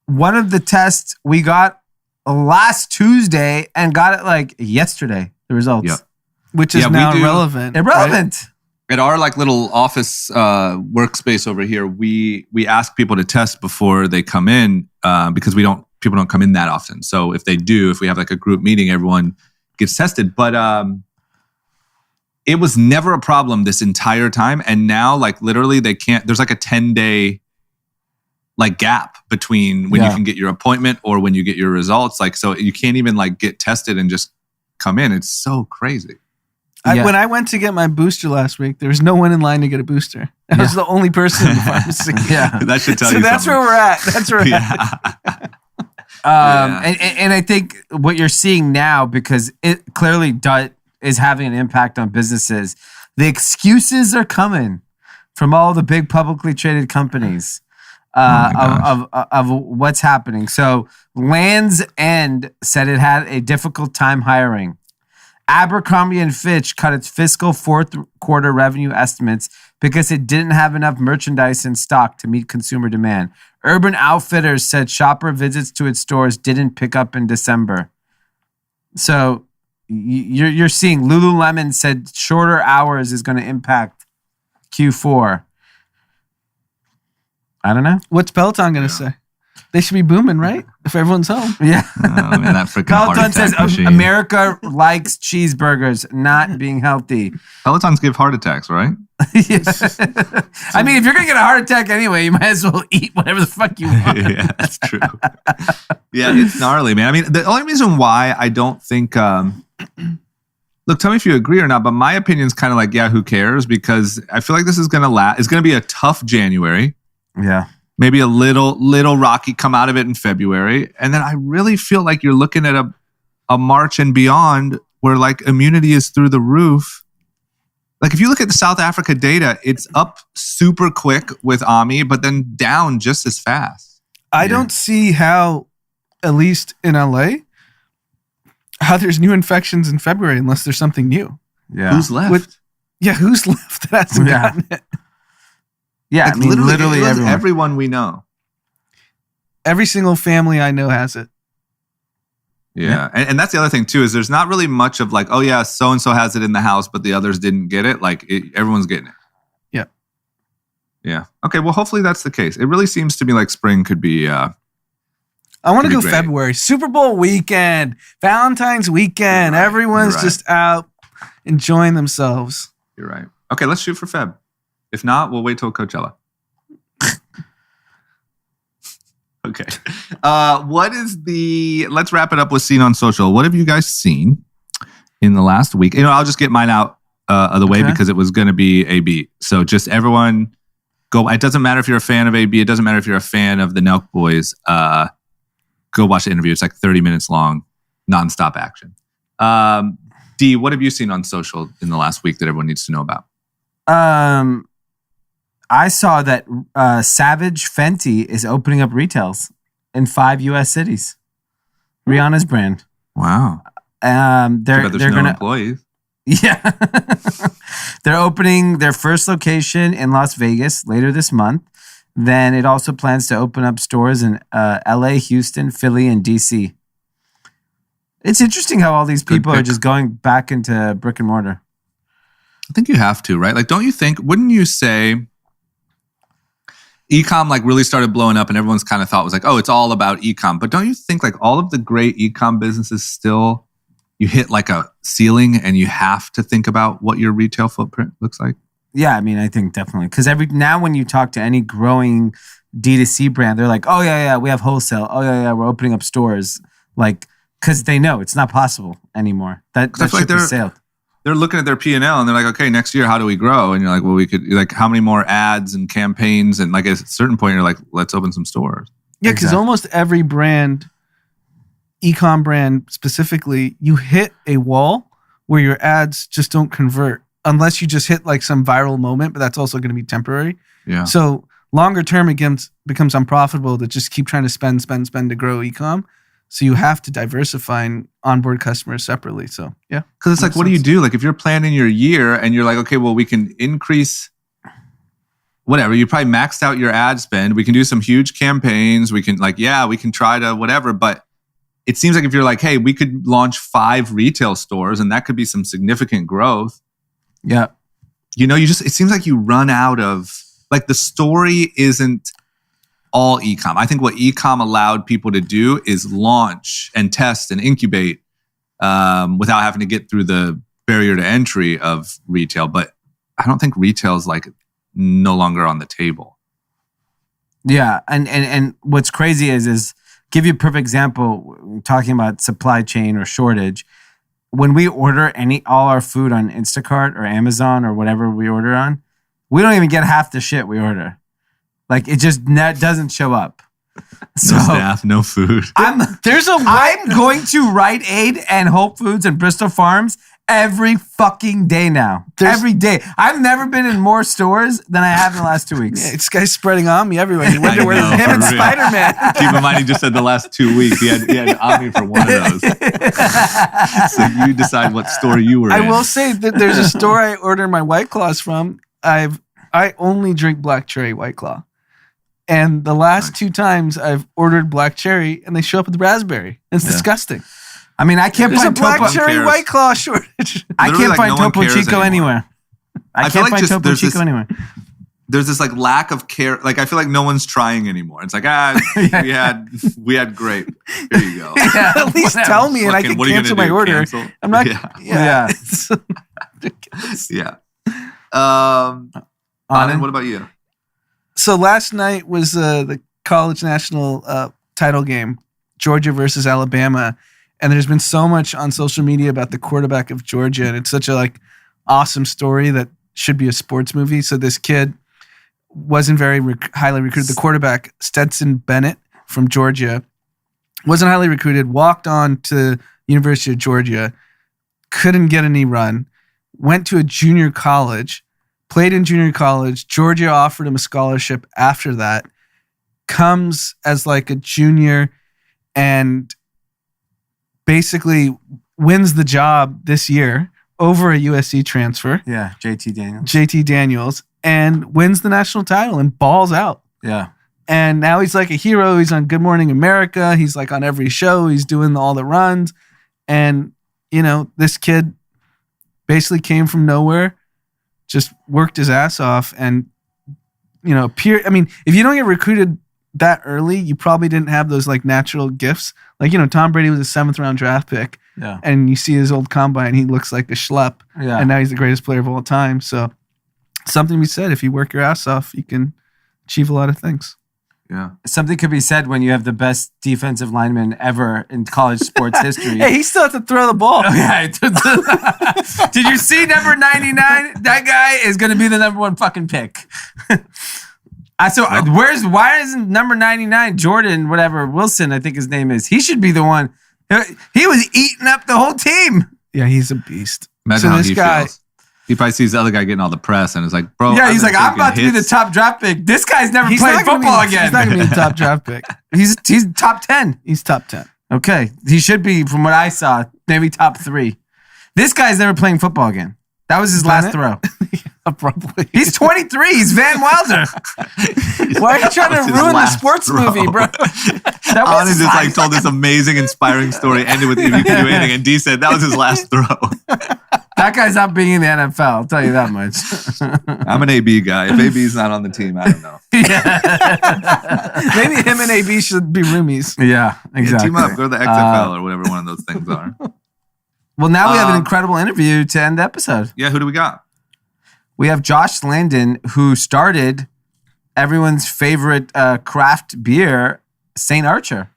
one of the tests we got last Tuesday and got it like yesterday, the results. Yep. Which is now irrelevant. Irrelevant. Right? At our like little office workspace over here, we ask people to test before they come in because people don't come in that often. So if they do, if we have like a group meeting, everyone gets tested. But it was never a problem this entire time. And now like literally they can't, there's like a 10-day like gap between when you can get your appointment or when you get your results. Like, so you can't even like get tested and just come in. It's so crazy. When I went to get my booster last week, there was no one in line to get a booster. I was the only person in the pharmacy. That should tell you something. So that's where we're at. That's where we're at. And I think what you're seeing now, because it clearly is having an impact on businesses, the excuses are coming from all the big publicly traded companies of what's happening. So Land's End said it had a difficult time hiring. Abercrombie & Fitch cut its fiscal fourth quarter revenue estimates because it didn't have enough merchandise in stock to meet consumer demand. Urban Outfitters said shopper visits to its stores didn't pick up in December. So you're seeing Lululemon said shorter hours is going to impact Q4. I don't know. What's Peloton going to say? They should be booming, right? If everyone's home. Yeah. Oh, man, that freaking Peloton says machine. America likes cheeseburgers, not being healthy. Pelotons give heart attacks, right? Yes. I mean, if you're going to get a heart attack anyway, you might as well eat whatever the fuck you want. Yeah, that's true. Yeah, it's gnarly, man. I mean, the only reason why I don't think... look, tell me if you agree or not, but my opinion is kind of like, yeah, who cares? Because I feel like this is going to last. It's going to be a tough January. Yeah. Maybe a little rocky, come out of it in February. And then I really feel like you're looking at a March and beyond where like immunity is through the roof. Like if you look at the South Africa data, it's up super quick with Ami, but then down just as fast. I don't see how, at least in LA, how there's new infections in February unless there's something new. Yeah. Who's left? Who's left that hasn't gotten it? Yeah, like I mean, literally everyone we know. Every single family I know has it. Yeah. And that's the other thing too, is there's not really much of like, oh yeah, so-and-so has it in the house, but the others didn't get it. Like everyone's getting it. Yeah. Yeah. Okay. Well, hopefully that's the case. It really seems to me like spring could be, I want to go February, Super Bowl weekend, Valentine's weekend. Right. Everyone's just out enjoying themselves. You're right. Okay. Let's shoot for Feb. If not, we'll wait till Coachella. Okay. Let's wrap it up with Seen on Social. What have you guys seen in the last week? I'll just get mine out of the way because it was going to be AB. So just everyone go. It doesn't matter if you're a fan of AB. It doesn't matter if you're a fan of the Nelk Boys. Go watch the interview. It's like 30 minutes long, nonstop action. Dee, what have you seen on social in the last week that everyone needs to know about? I saw that SavageFenty is opening up retails in 5 U.S. cities. Rihanna's brand. Wow. They're gonna employees. Yeah. They're opening their first location in Las Vegas later this month. Then it also plans to open up stores in LA, Houston, Philly, and DC. It's interesting how all these people are just going back into brick and mortar. I think you have to, right? Like, wouldn't you say Ecom like really started blowing up and everyone's kind of thought was like, oh, it's all about Ecom. But don't you think like all of the great Ecom businesses still, you hit like a ceiling and you have to think about what your retail footprint looks like? Yeah, I mean, I think definitely. Because now when you talk to any growing D2C brand, they're like, oh, yeah, we have wholesale. Oh, yeah, we're opening up stores. Like, because they know it's not possible anymore. That ship has sailed. They're looking at their P&L and they're like, okay, next year, how do we grow? And you're like, well, we could, like, how many more ads and campaigns? And like at a certain point, you're like, let's open some stores. Yeah, because almost every brand, Ecom brand specifically, you hit a wall where your ads just don't convert unless you just hit like some viral moment, but that's also going to be temporary. Yeah. So longer term, it becomes unprofitable to just keep trying to spend to grow Ecom. So you have to diversify and onboard customers separately. So yeah. Because it's like, what do you do? Like if you're planning your year and you're like, okay, well, we can increase whatever. You probably maxed out your ad spend. We can do some huge campaigns. We can we can try to whatever. But it seems like if you're like, hey, we could launch 5 retail stores and that could be some significant growth. Yeah. It seems like you run out of, like the story isn't all Ecom. I think what Ecom allowed people to do is launch and test and incubate without having to get through the barrier to entry of retail. But I don't think retail is like no longer on the table. Yeah. And what's crazy is give you a perfect example, talking about supply chain or shortage. When we order all our food on Instacart or Amazon or whatever we order on, we don't even get half the shit we order. Like it just doesn't show up. No staff, no food. I'm going to Rite Aid and Whole Foods and Bristol Farms every fucking day now. Every day. I've never been in more stores than I have in the last 2 weeks. Yeah, this guy's spreading on me everywhere. You wonder where him and Spider-Man. Keep in mind, he just said the last 2 weeks. He had on me for one of those. So you decide what store you were in. I will say that there's a store I order my White Claws from. I only drink Black Cherry White Claw. And the last 2 times I've ordered Black Cherry and they show up with raspberry. It's disgusting. I mean, I can't find Black Cherry White Claw shortage. I can't find Topo Chico anywhere. I can't find Topo Chico anywhere. There's this like lack of care. Like I feel like no one's trying anymore. It's like, we had grape. Here you go. Yeah, at least tell me and I can cancel my order. Cancel? I'm not. Yeah. It's ridiculous. Yeah. Anand, what about you? So last night was the college national title game, Georgia versus Alabama, and there's been so much on social media about the quarterback of Georgia, and it's such a awesome story that should be a sports movie. So this kid wasn't very highly recruited. The quarterback, Stetson Bennett from Georgia, wasn't highly recruited. Walked on to University of Georgia, couldn't get any run. Went to a junior college. Played in junior college. Georgia offered him a scholarship after that. Comes as like a junior and basically wins the job this year over a USC transfer. Yeah, JT Daniels. And wins the national title and balls out. Yeah. And now he's like a hero. He's on Good Morning America. He's like on every show. He's doing all the runs. And, this kid basically came from nowhere, just worked his ass off. And, if you don't get recruited that early, you probably didn't have those like natural gifts. Like, Tom Brady was a 7th round draft pick. Yeah. And you see his old combine, he looks like a schlep. Yeah. And now he's the greatest player of all time. So something to be said, if you work your ass off, you can achieve a lot of things. Yeah. Something could be said when you have the best defensive lineman ever in college sports history. Hey, he still has to throw the ball. Okay. Did you see number 99? That guy is going to be the number 1 fucking pick. Why isn't number 99 Jordan, whatever, Wilson, I think his name is? He should be the one. He was eating up the whole team. Yeah, he's a beast. Imagine how he feels. He probably sees the other guy getting all the press and is like, bro. Yeah, he's like, I'm about to be the top draft pick. This guy's never played football again. He's not going to be the top draft pick. He's top 10. He's top 10. Okay. He should be, from what I saw, maybe top 3. This guy's never playing football again. That was his last throw. Yeah, probably. He's 23. He's Van Wilder. Why are you trying to ruin the sports movie, bro? Anand just like told this amazing, inspiring story, ended with if you can do anything, and Dee said that was his last throw. That guy's not being in the NFL, I'll tell you that much. I'm an AB guy. If AB's not on the team, I don't know. Maybe him and AB should be roomies. Yeah, exactly. Team up, go to the XFL or whatever one of those things are. Well, now we have an incredible interview to end the episode. Yeah, who do we got? We have Josh Landon, who started everyone's favorite craft beer, St. Archer.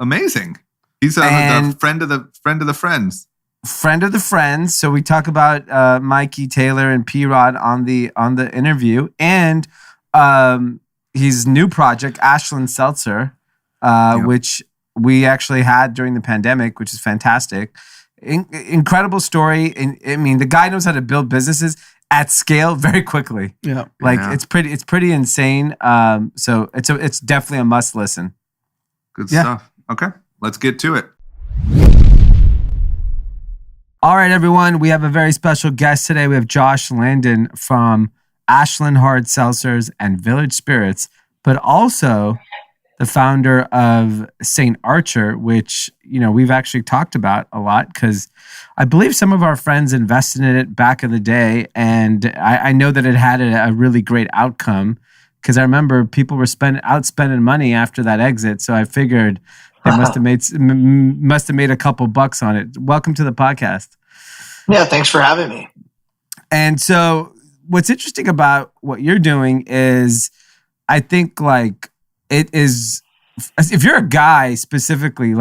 Amazing. He's the friend of the friends. Friend of the friends. So we talk about Mikey Taylor and P-Rod on the interview, and his new project, Ashland Seltzer, which we actually had during the pandemic, which is fantastic. Incredible story. I mean, the guy knows how to build businesses at scale very quickly. Yeah, it's pretty insane. So it's definitely a must listen. Good stuff. Okay, let's get to it. All right, everyone. We have a very special guest today. We have Josh Landon from Ashland Hard Seltzers and Village Spirits, but also the founder of St. Archer, which, we've actually talked about a lot because I believe some of our friends invested in it back in the day. And I know that it had a really great outcome because I remember people were outspending money after that exit. So I figured they must have made a couple bucks on it. Welcome to the podcast. Yeah, thanks for having me. And so what's interesting about what you're doing is I think it is, if you're a guy specifically,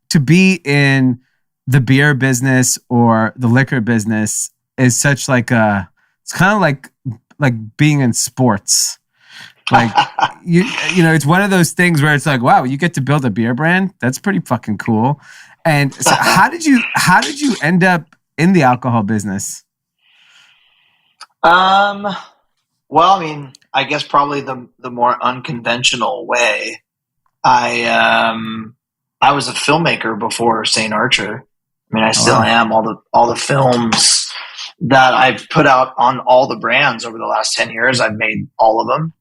to be in the beer business or the liquor business is such it's kind of like being in sports. It's one of those things where it's like, wow, you get to build a beer brand. That's pretty fucking cool. And so how did you end up in the alcohol business? Well, I guess probably the more unconventional way. I was a filmmaker before St. Archer. I still am. All the films that I've put out on all the brands over the last 10 years, I've made all of them.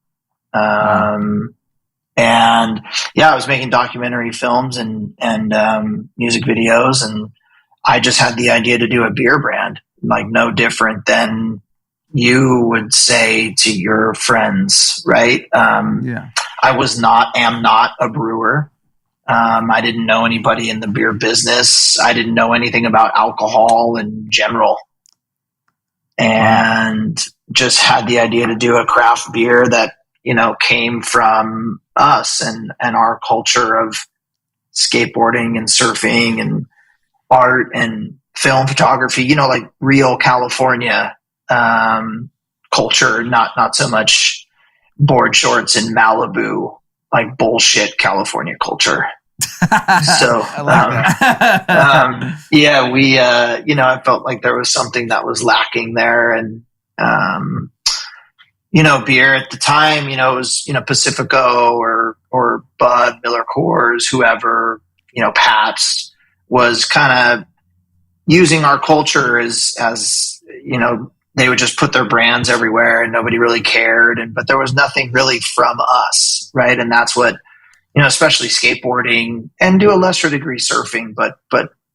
And I was making documentary films and music videos, and I just had the idea to do a beer brand, no different than you would say to your friends, right? I am not a brewer. I didn't know anybody in the beer business. I didn't know anything about alcohol in general. And just had the idea to do a craft beer that, came from us and our culture of skateboarding and surfing and art and film photography, real California culture, not so much board shorts in Malibu, bullshit California culture. So, I like that. I felt like there was something that was lacking there. And, beer at the time, it was, Pacifico or Bud, Miller Coors, whoever, Pabst was kind of using our culture as they would just put their brands everywhere and nobody really cared. But there was nothing really from us. Right. And that's what, especially skateboarding and to a lesser degree surfing, but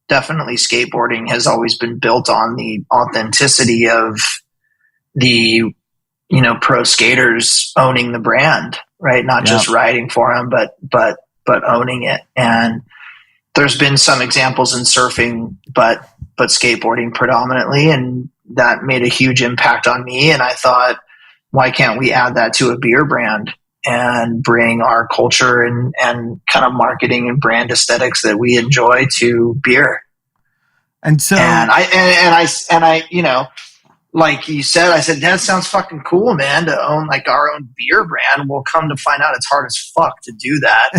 definitely skateboarding has always been built on the authenticity of the, pro skaters owning the brand, right? Not just riding for them, but owning it. And there's been some examples in surfing, but skateboarding predominantly. And that made a huge impact on me. And I thought, why can't we add that to a beer brand and bring our culture and kind of marketing and brand aesthetics that we enjoy to beer? And so, and I, like you said, I said, that sounds fucking cool, man, to own like our own beer brand. We'll come to find out it's hard as fuck to do that.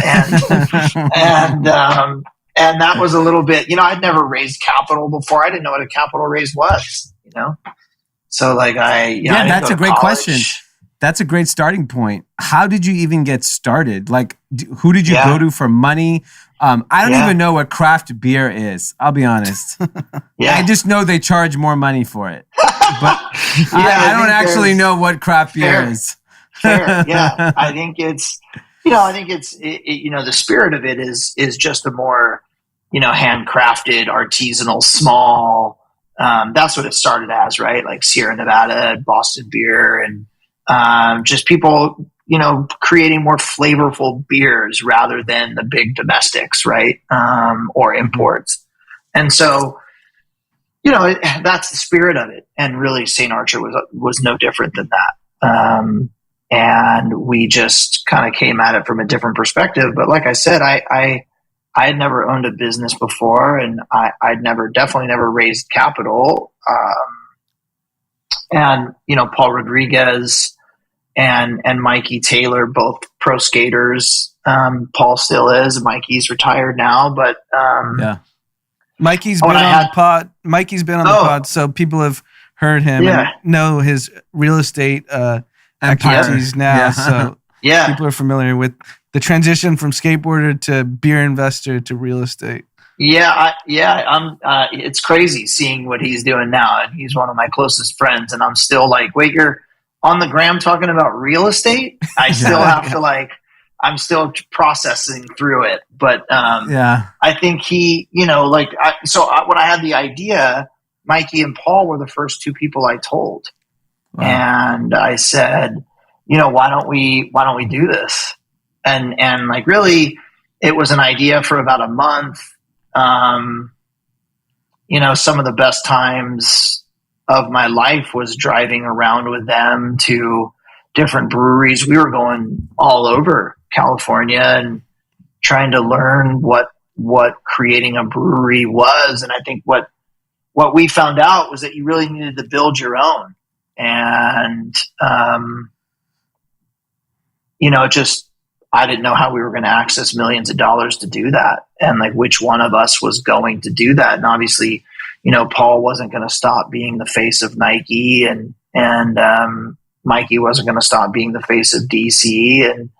And that was a little bit, I'd never raised capital before. I didn't know what a capital raise was, So like that's a great question. That's a great starting point. How did you even get started? Like, who did you go to for money? I don't even know what craft beer is. I'll be honest. I just know they charge more money for it. But I don't actually know what craft beer is. Fair. Yeah. I think it's, the spirit of it is just a more, handcrafted, artisanal, small. That's what it started as, right? Like Sierra Nevada, Boston beer, and just people, creating more flavorful beers rather than the big domestics, right? Or imports. And so, that's the spirit of it. And really St. Archer was no different than that. And we just kind of came at it from a different perspective. But like I said, I had never owned a business before, and I'd definitely never raised capital. And, Paul Rodriguez and Mikey Taylor, both pro skaters. Paul still is. Mikey's retired now, but Mikey's been on the pod. Mikey's been on the pod, so people have heard him and know his real estate activities now. So people are familiar with the transition from skateboarder to beer investor to real estate. It's crazy seeing what he's doing now, and he's one of my closest friends. And I'm still like, wait, you're on the gram talking about real estate? I still have to I'm still processing through it. But I think he, when I had the idea, Mikey and Paul were the first two people I told. Wow. And I said, why don't we do this? And like, really, it was an idea for about a month. Some of the best times of my life was driving around with them to different breweries. We were going all over California and trying to learn what creating a brewery was. And I think what we found out was that you really needed to build your own. And, I didn't know how we were going to access millions of dollars to do that. And like, which one of us was going to do that? And obviously, Paul wasn't going to stop being the face of Nike, and Mikey wasn't going to stop being the face of DC. And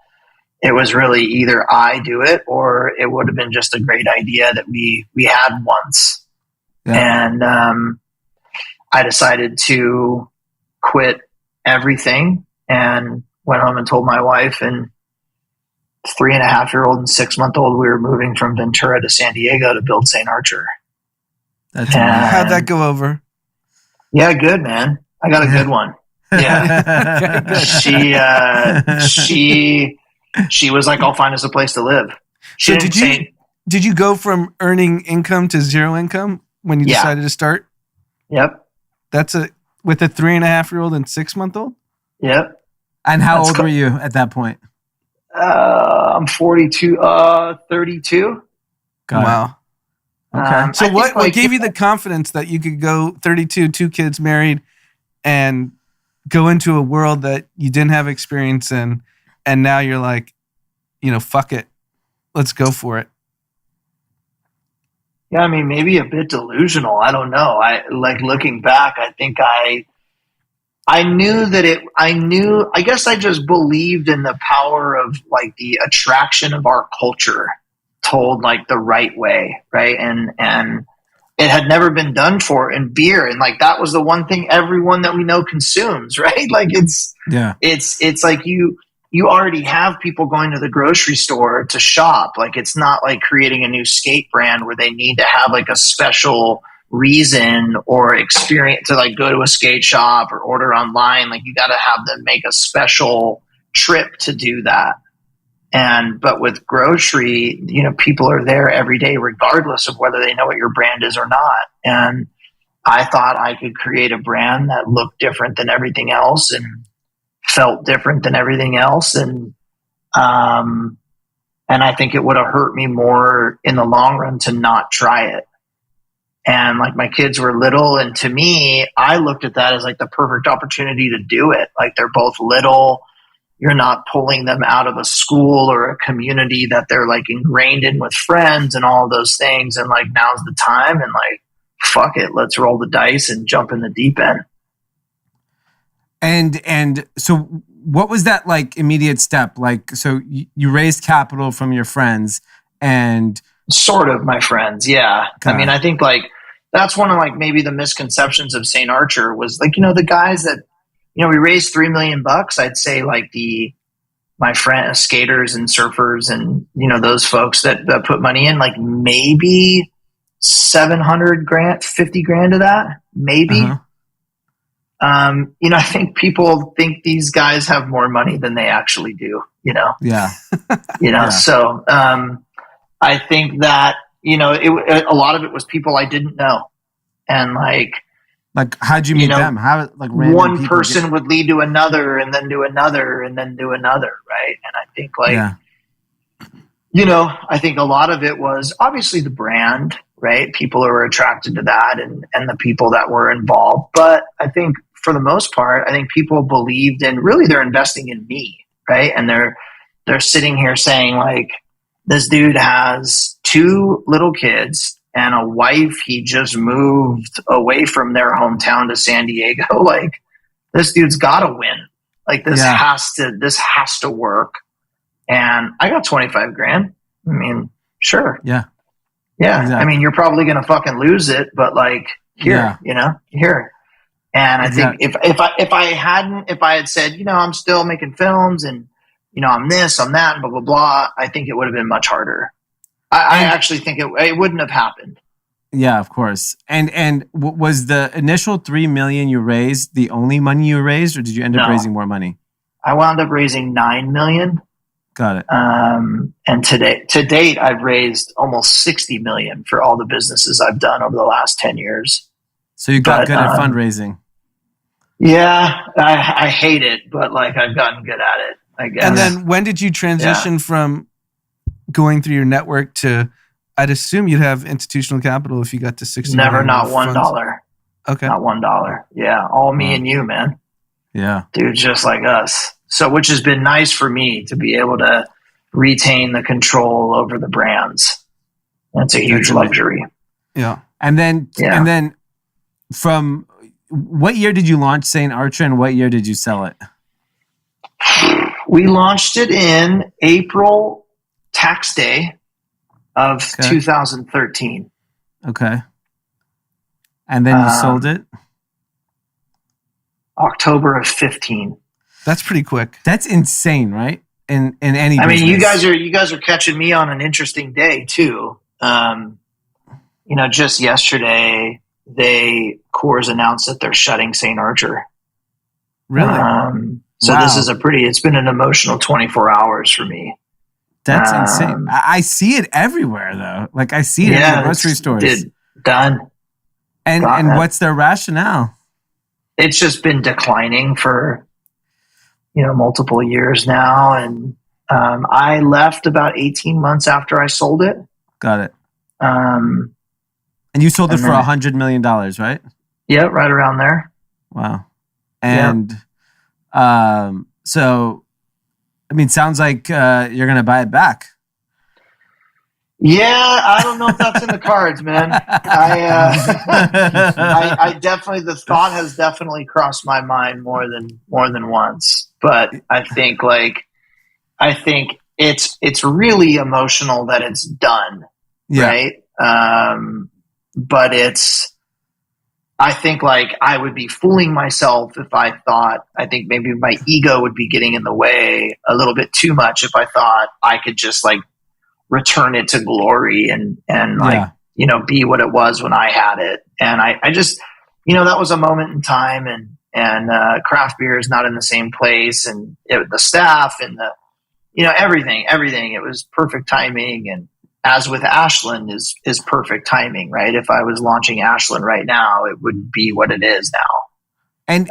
it was really either I do it, or it would have been just a great idea that we had once. Yeah. And, I decided to quit everything and went home and told my wife, and 3.5-year-old and 6-month-old, we were moving from Ventura to San Diego to build St. Archer. How'd that go over? Yeah, good, man. I got a good one. Yeah. She was like, I'll find us a place to live. So did you go from earning income to zero income when you decided to start? Yep. That's with a 3.5-year-old and 6-month-old? Yep. And how old were you at that point? I'm 42, 32. Wow. Okay. So what gave you the confidence that you could go 32, 2 kids, married, and go into a world that you didn't have experience in, and now you're like, fuck it, let's go for it? Yeah, I mean, maybe a bit delusional. I don't know. Looking back, I think I knew that I guess I just believed in the power of like the attraction of our culture told like the right way. Right. And it had never been done for in beer. And like, that was the one thing everyone that we know consumes, right? Like it's like you already have people going to the grocery store to shop. Like, it's not like creating a new skate brand where they need to have like a special reason or experience to like go to a skate shop or order online. Like, you got to have them make a special trip to do that. But with grocery, you know, people are there every day, regardless of whether they know what your brand is or not. And I thought I could create a brand that looked different than everything else and felt different than everything else. And I think it would have hurt me more in the long run to not try it. And like, my kids were little, and to me, I looked at that as like the perfect opportunity to do it. Like, they're both little. You're not pulling them out of a school or a community that they're like ingrained in with friends and all of those things. And like, now's the time, and like, fuck it, let's roll the dice and jump in the deep end. And so what was that like immediate step? Like, so you raised capital from your friends and sort of my friends. Yeah. Okay. I mean, I think like that's one of like maybe the misconceptions of St. Archer was like, you know, the guys that, you know, we raised $3 million. I'd say like my friend skaters and surfers and, you know, those folks that put money in, like maybe 700 grand, 50 grand of that, maybe. Uh-huh. You know, I think people think these guys have more money than they actually do, you know? Yeah. You know, Yeah. So, I think that, you know, a lot of it was people I didn't know. And like, how'd you meet them? How, like, one person would lead to another and then to another and then to another. Right. And I think like, you know, I think a lot of it was obviously the brand, right? People who were attracted to that and the people that were involved. But I think for the most part, I think people believed in, really, they're investing in me. Right. And they're sitting here saying like, this dude has 2 little kids and a wife. He just moved away from their hometown to San Diego. Like, this dude's got to win. Like, this has to work. And I got 25 grand. I mean, sure. Yeah. Yeah. Exactly. I mean, you're probably going to fucking lose it, but like, here, you know, here. And I think if I had said, you know, I'm still making films and, you know, I'm this, I'm that, and blah, blah, blah, I think it would have been much harder. I actually think it wouldn't have happened. Yeah, of course. And was the initial $3 million you raised the only money you raised, or did you end up raising more money? I wound up raising $9 million. Got it. And to date, I've raised almost $60 million for all the businesses I've done over the last 10 years. So you got good at fundraising. Yeah, I hate it, but like, I've gotten good at it, I guess. And then when did you transition from going through your network to, I'd assume you'd have institutional capital if you got to 60 Never, not funds. $1. Okay. Not $1. Yeah. All me and you, man. Yeah. Dudes just like us. So, which has been nice for me to be able to retain the control over the brands. That's a huge luxury. Yeah. And then from what year did you launch St. Archer and what year did you sell it? We launched it in April tax day of 2013. Okay. And then you sold it? October of 15. That's pretty quick. That's insane, right? In any I business. mean, you guys are catching me on an interesting day too. You know, just yesterday, Coors announced that they're shutting St. Archer. Really? So this is it's been an emotional 24 hours for me. That's insane. I see it everywhere though. Like, I see it in the grocery stores. Done. And what's their rationale? It's just been declining for, you know, multiple years now. And I left about 18 months after I sold it. Got it. And you sold it for $100 million, right? Yeah, right around there. Wow. And so, I mean, sounds like you're going to buy it back. Yeah, I don't know if that's in the cards, man. I definitely, the thought has definitely crossed my mind more than once. But I think it's really emotional that it's done. Yeah. Right. but I think like I would be fooling myself if I think maybe my ego would be getting in the way a little bit too much if I thought I could just like return it to glory and like, be what it was when I had it. And I just, that was a moment in time, and craft beer is not in the same place, and the staff and everything, it was perfect timing. And as with Ashland is perfect timing, right? If I was launching Ashland right now, it would be what it is now. And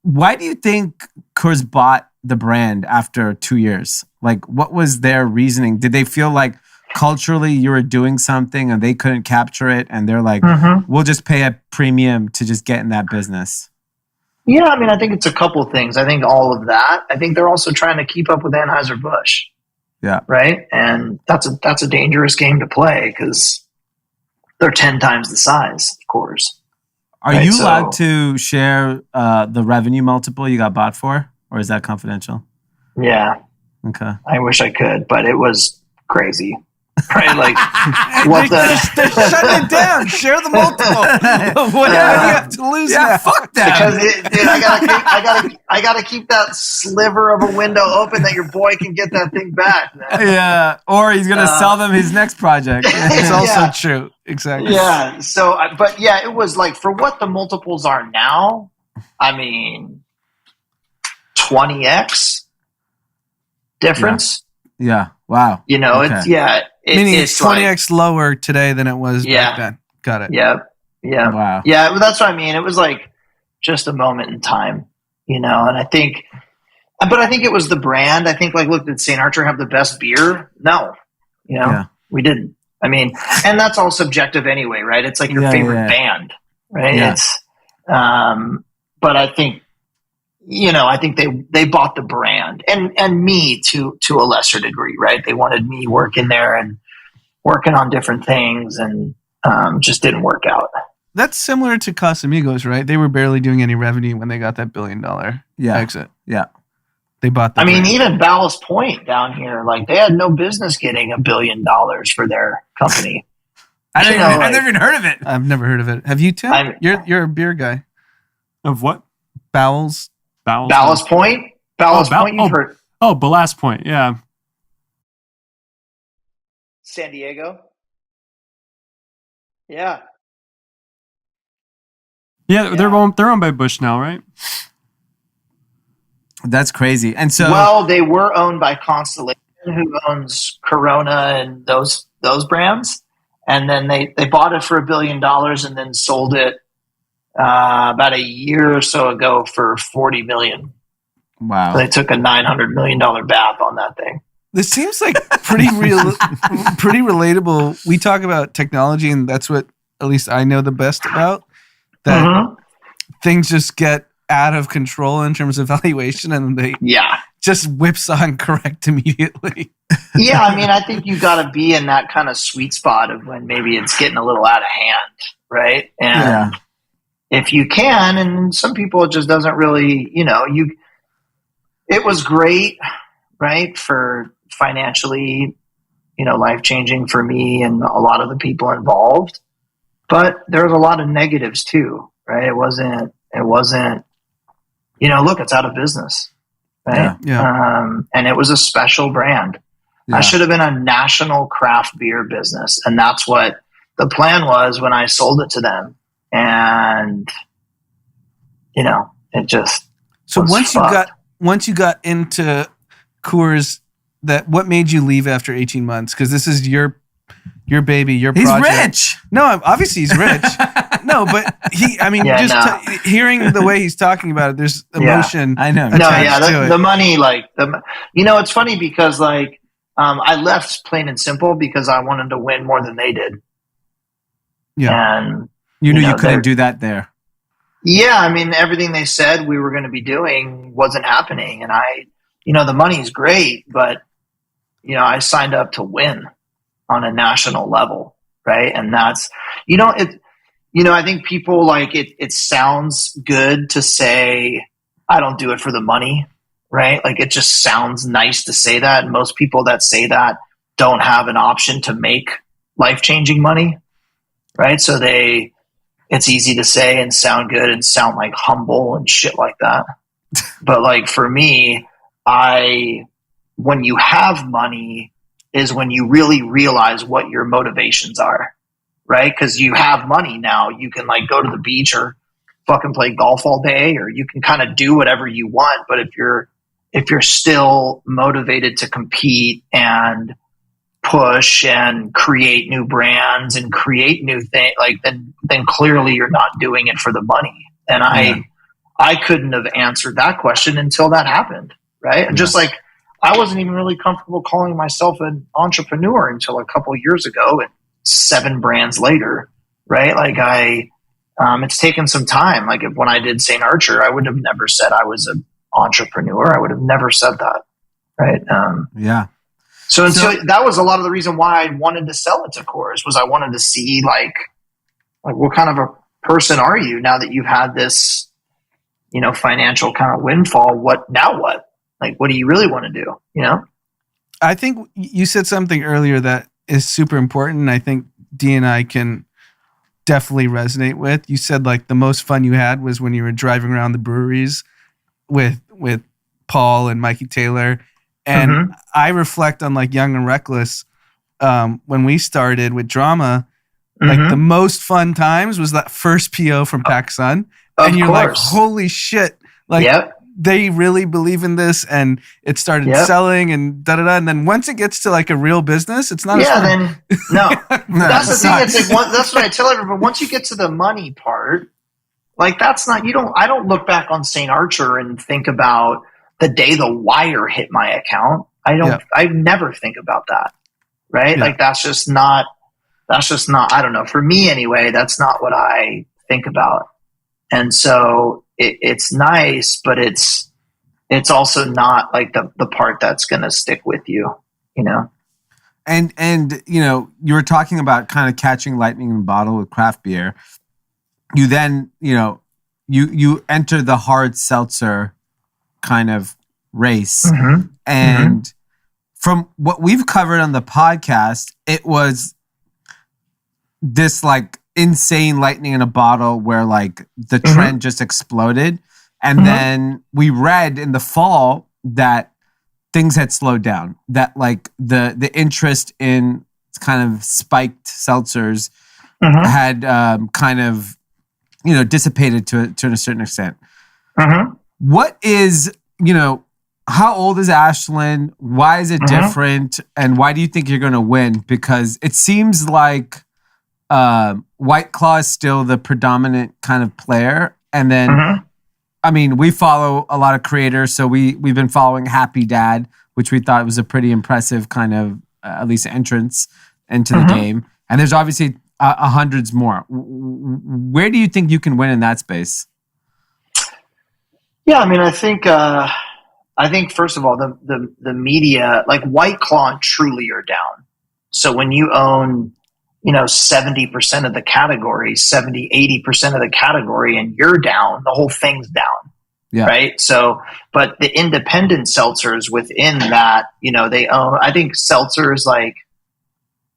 why do you think Coors bought the brand after 2 years? Like, what was their reasoning? Did they feel like culturally you were doing something and they couldn't capture it, and they're like, we'll just pay a premium to just get in that business? Yeah, I mean, I think it's a couple of things. I think all of that. I think they're also trying to keep up with Anheuser-Busch. Yeah. Right. And that's a dangerous game to play because they're 10 times the size, of course. Are you allowed to share the revenue multiple you got bought for, or is that confidential? Yeah. Okay. I wish I could, but it was crazy. Right? Like, what they're shutting it down. Share the multiple. What do you have to lose now? Fuck that. Because I gotta keep that sliver of a window open that your boy can get that thing back, man. Yeah, or he's gonna sell them his next project. It's also true. Exactly. Yeah. So, but yeah, it was like for what the multiples are now. I mean, 20x difference. Yeah. Wow. It's meaning it's 20x like, lower today than it was back then. Got it. Yeah. Yeah. Wow. Yeah. Well, that's what I mean. It was like just a moment in time, and I think it was the brand. I think like, look, did St. Archer have the best beer? No, we didn't. I mean, and that's all subjective anyway, right? It's like your favorite band, right? Yeah. It's, but I think, I think they bought the brand and me to a lesser degree, right? They wanted me working there and working on different things, and just didn't work out. That's similar to Casamigos, right? They were barely doing any revenue when they got that $1 billion exit. Yeah. They bought the brand. mean, even Ballast Point down here, like they had no business getting $1 billion for their company. I've never even heard of it. I've never heard of it. Have you, Tim? You're a beer guy. Of what? Ballast Point? Ballast Point, you've heard. Oh, Ballast Point, yeah. San Diego? Yeah. Yeah, they're owned by Bush now, right? That's crazy. And so, well, they were owned by Constellation, who owns Corona and those brands, and then they bought it for $1 billion and then sold it about a year or so ago for $40 million. Wow! So they took a $900 million bath on that thing. This seems like pretty relatable. We talk about technology, and that's what at least I know the best about. That things just get out of control in terms of valuation, and they just whipsaw and correct immediately. Yeah, I mean, I think you got to be in that kind of sweet spot of when maybe it's getting a little out of hand, right? And if you can, and some people it just doesn't really, it was great, right, for financially, life-changing for me and a lot of the people involved. But there was a lot of negatives too, right? It wasn't, look, it's out of business, right? Yeah. And it was a special brand. Yeah. I should have been a national craft beer business. And that's what the plan was when I sold it to them. And, it just. So once you got into Coors, what made you leave after 18 months? Because this is your baby, your project. He's rich. No, obviously he's rich. No, but hearing the way he's talking about it, there's emotion. I know. The money, it's funny because I left plain and simple because I wanted to win more than they did. Yeah. And you knew you couldn't do that there. Yeah. I mean, everything they said we were going to be doing wasn't happening. And the money's great, but I signed up to win on a national level. Right. And that's, I think people it sounds good to say, I don't do it for the money, right? Like it just sounds nice to say that. And most people that say that don't have an option to make life-changing money. right? So it's easy to say and sound good and sound like humble and shit like that. But like for me, when you have money is when you really realize what your motivations are, right? Because you have money now. You can like go to the beach or fucking play golf all day, or you can kind of do whatever you want. But if you're still motivated to compete and push and create new brands and create new things, like then clearly you're not doing it for the money. And I couldn't have answered that question until that happened, right? And just like I wasn't even really comfortable calling myself an entrepreneur until a couple of years ago, and 7 brands later, right? Like it's taken some time. Like when I did St. Archer, I would have never said I was an entrepreneur. I would have never said that, right? So that was a lot of the reason why I wanted to sell it to Coors, was I wanted to see like what kind of a person are you now that you've had this, financial kind of windfall? What? Like, what do you really want to do? I think you said something earlier that is super important, and I think Dee and I can definitely resonate with. You said like the most fun you had was when you were driving around the breweries with Paul and Mikey Taylor. And I reflect on like Young and Reckless when we started with Drama. Like the most fun times was that first PO from PacSun. And you're like, holy shit. Like they really believe in this, and it started selling and da-da-da. And then once it gets to like a real business, it's not as fun. Then no. That's the thing. It's like that's what I tell everyone. Once you get to the money part, like that's not, I don't look back on St. Archer and think about the day the wire hit my account. I never think about that. Right. Like that's just not, I don't know. For me anyway, that's not what I think about. And so it's nice, but it's also not like the part that's going to stick with you, And you were talking about kind of catching lightning in a bottle with craft beer. You then, you enter the hard seltzer kind of race. And from what we've covered on the podcast, it was this like insane lightning in a bottle where like the trend just exploded. And then we read in the fall that things had slowed down, that like the interest in kind of spiked seltzers had kind of, dissipated to a certain extent. What is, how old is Ashland? Why is it different? And why do you think you're going to win? Because it seems like White Claw is still the predominant kind of player. And then, I mean, we follow a lot of creators. So we've been following Happy Dad, which we thought was a pretty impressive kind of, at least entrance into the game. And there's obviously hundreds more. Where do you think you can win in that space? Yeah, I mean, I think first of all, the media, like White Claw and Truly are down. So when you own, 70% of the category, 70, 80% of the category, and you're down, the whole thing's down. Yeah. Right. So, but the independent seltzers within that, they own, I think seltzer is like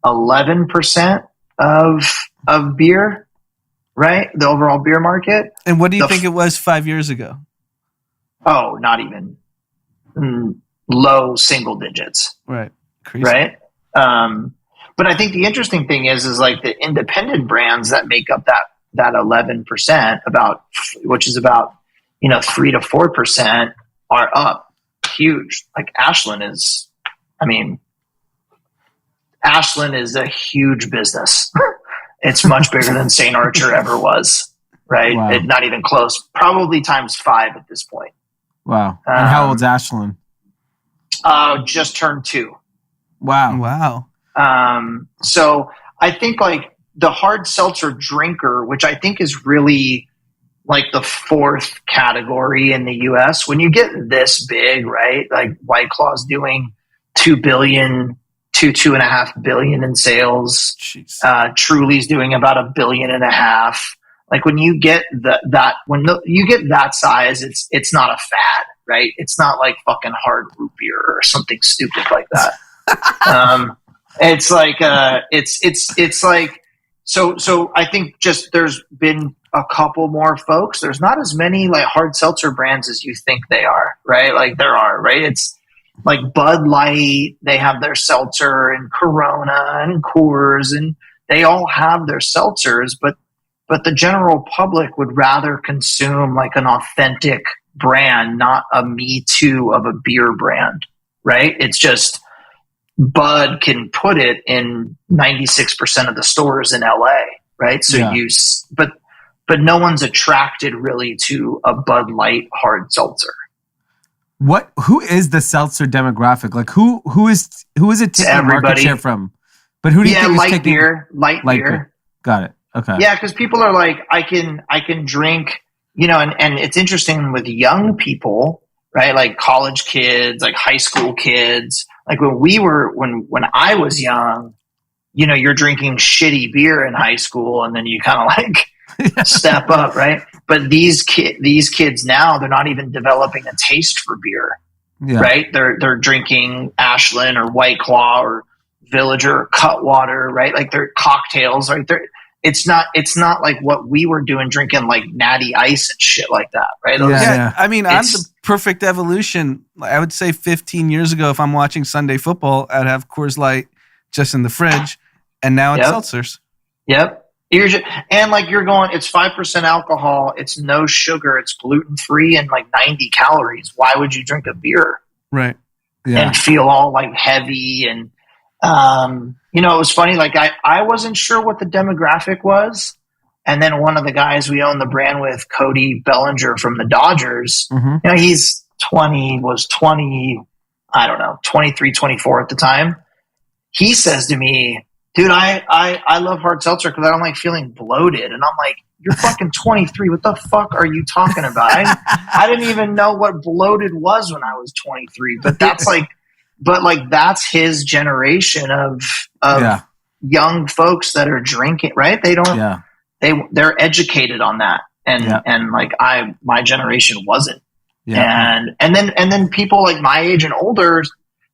11% of beer, right? The overall beer market. And what do you think it was 5 years ago? Oh, not even low single digits. Right. Crazy. Right. But I think the interesting thing is like the independent brands that make up that 11% which is about, 3 to 4% are up huge. Like Ashland is a huge business. It's much bigger than St. Archer ever was. Right. Wow. Not even close, probably times 5 at this point. Wow. And how old's Ashland? Just turned 2. Wow. So I think like the hard seltzer drinker, which I think is really like the 4th category in the US, when you get this big, right? Like White Claw's doing 2 billion to 2.5 billion in sales. Truly's doing about 1.5 billion. Like when you get you get that size, it's not a fad, right? It's not like fucking hard root beer or something stupid like that. It's like it's like So I think just there's been a couple more folks. There's not as many like hard seltzer brands as you think they are, right? Like there are, right? It's like Bud Light, they have their seltzer, and Corona and Coors, and they all have their seltzers, but the general public would rather consume like an authentic brand, not a me too of a beer brand, right? It's just Bud can put it in 96% of the stores in LA, right? So but no one's attracted really to a Bud Light hard seltzer. Who is the seltzer demographic? Like who is it taking market share from? But who do you think is taking light beer? Got it. Okay. Yeah, because people are like, I can drink, and it's interesting with young people, right? Like college kids, like high school kids. Like when I was young, you're drinking shitty beer in high school, and then you kind of like step up, right? But these kids now, they're not even developing a taste for beer, right? They're drinking Ashland or White Claw or Villager or Cutwater, right? Like they're cocktails, right? It's not like what we were doing, drinking like Natty Ice and shit like that, right? I mean, I'm the perfect evolution. I would say 15 years ago, if I'm watching Sunday football, I'd have Coors Light just in the fridge, and now it's seltzers. Yep. And like you're going, it's 5% alcohol, it's no sugar, it's gluten-free and like 90 calories. Why would you drink a beer? Right. Yeah. And feel all like heavy and it was funny. Like I wasn't sure what the demographic was. And then one of the guys we own the brand with, Cody Bellinger from the Dodgers, he's 20, I don't know, 23, 24 at the time. He says to me, dude, I love hard seltzer because I don't like feeling bloated. And I'm like, you're fucking 23. What the fuck are you talking about? I didn't even know what bloated was when I was 23, but that's his generation of young folks that are drinking, right? They don't, they're educated on that. And like my generation wasn't. Yeah. And then people like my age and older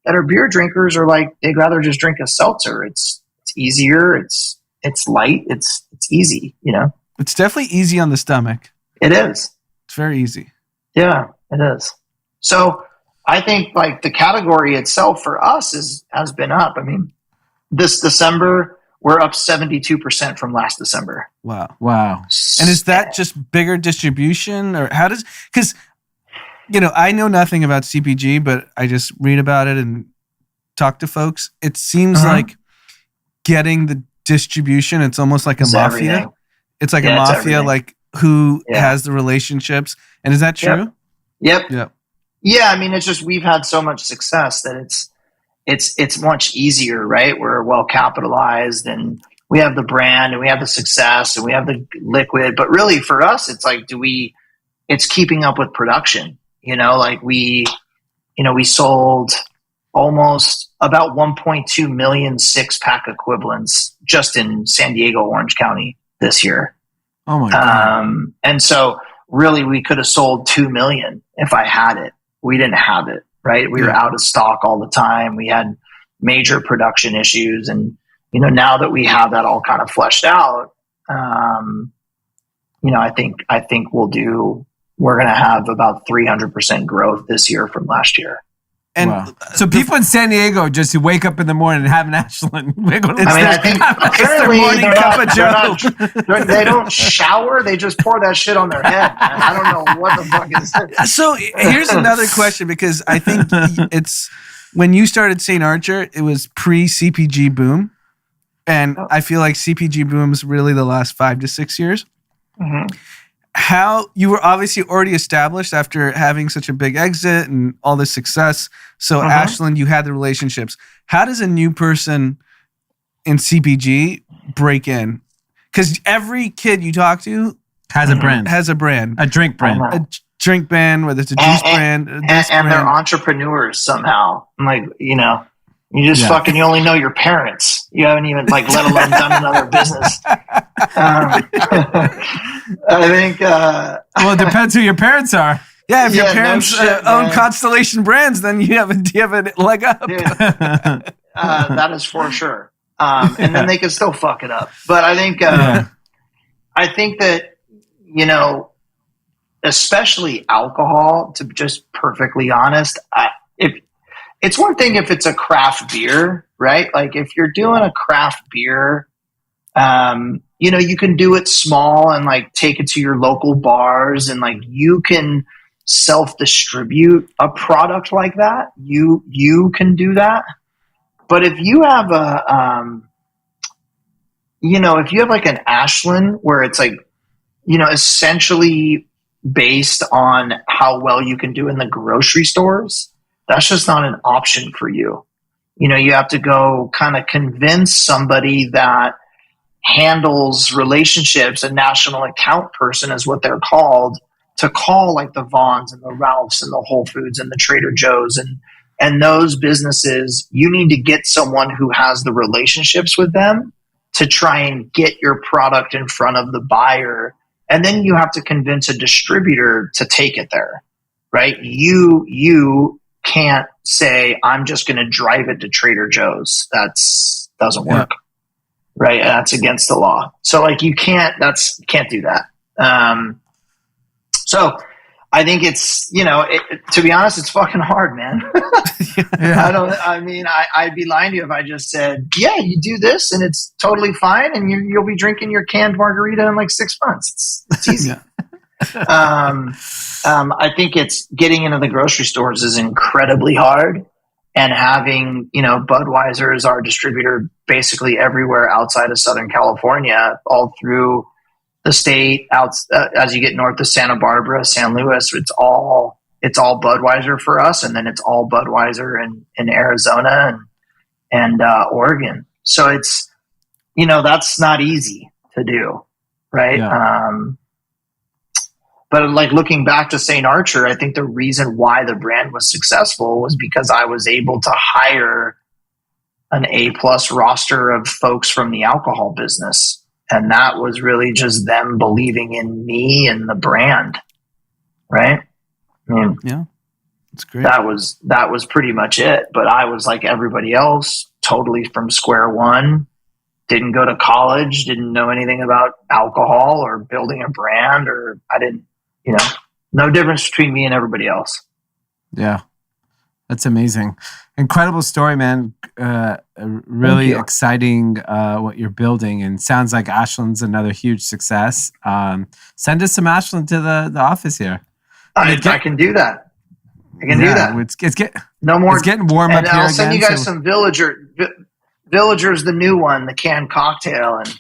that are beer drinkers are like, they'd rather just drink a seltzer. It's easier. It's light. It's easy, It's definitely easy on the stomach. It is. It's very easy. Yeah, it is. So I think like the category itself for us has been up. I mean, this December we're up 72% from last December. Wow. And is that just bigger distribution, or how does? Because I know nothing about CPG, but I just read about it and talk to folks. It seems like getting the distribution, it's almost like a mafia. Everything. It's like a mafia, like who has the relationships. And is that true? Yep. Yeah, I mean, it's just we've had so much success that it's much easier, right? We're well capitalized and we have the brand and we have the success and we have the liquid. But really for us, it's like, it's keeping up with production. Like we sold almost about 1.2 million 6-pack equivalents just in San Diego, Orange County this year. Oh my God. And so really we could have sold 2 million if I had it. We didn't have it, right? We were out of stock all the time. We had major production issues. And, now that we have that all kind of fleshed out, I think we're going to have about 300% growth this year from last year. And so people in San Diego just wake up in the morning and have an Ashland. I think apparently they don't shower. They just pour that shit on their head. Man. I don't know what the fuck is that. So here's another question, because I think it's when you started St. Archer, it was pre-CPG boom. And I feel like CPG boom is really the last 5 to 6 years. Mm-hmm. How you were obviously already established after having such a big exit and all this success. So Ashland, you had the relationships. How does a new person in CPG break in? Because every kid you talk to has a brand, a drink brand, whether it's a juice brand, and they're entrepreneurs somehow. Like, you just fucking, you only know your parents. You haven't even let alone done another business. I think. Well, it depends who your parents are. Yeah, if your parents own Constellation Brands, then you have a leg up. That is for sure. And then they can still fuck it up. But I think that, especially alcohol, to just perfectly honest, if it's one thing if it's a craft beer, right? Like if you're doing a craft beer, you can do it small and like take it to your local bars, and like you can self-distribute a product like that. You can do that. But if you have if you have like an Ashland where it's like, essentially based on how well you can do in the grocery stores, that's just not an option for you. You have to go kind of convince somebody that handles relationships, a national account person is what they're called, to call like the Vons and the Ralphs and the Whole Foods and the Trader Joe's and those businesses. You need to get someone who has the relationships with them to try and get your product in front of the buyer. And then you have to convince a distributor to take it there, right? You can't say, I'm just going to drive it to Trader Joe's. Doesn't work. Yeah. Right. That's against the law. So like you can't do that. So I think it's, to be honest, it's fucking hard, man. I'd be lying to you if I just said, yeah, you do this and it's totally fine. And you'll be drinking your canned margarita in like 6 months. It's easy. I think it's getting into the grocery stores is incredibly hard. And having, Budweiser as our distributor basically everywhere outside of Southern California, all through the state, as you get north of Santa Barbara, San Luis, it's all Budweiser for us. And then it's all Budweiser in Arizona and Oregon. So it's, that's not easy to do. Right. Yeah. But like looking back to St. Archer, I think the reason why the brand was successful was because I was able to hire an A+ roster of folks from the alcohol business. And that was really just them believing in me and the brand. Right. I mean, yeah, that's great. That was pretty much it. But I was like everybody else, totally from square one. Didn't go to college, didn't know anything about alcohol or building a brand, or I didn't, no difference between me and everybody else. Yeah. That's amazing. Incredible story, man. Really exciting what you're building, and sounds like Ashland's another huge success. Send us some Ashland to the office here. I can do that. I can do that. It's getting warm up here. I'll send you guys some Villager. Villager's the new one, the canned cocktail, and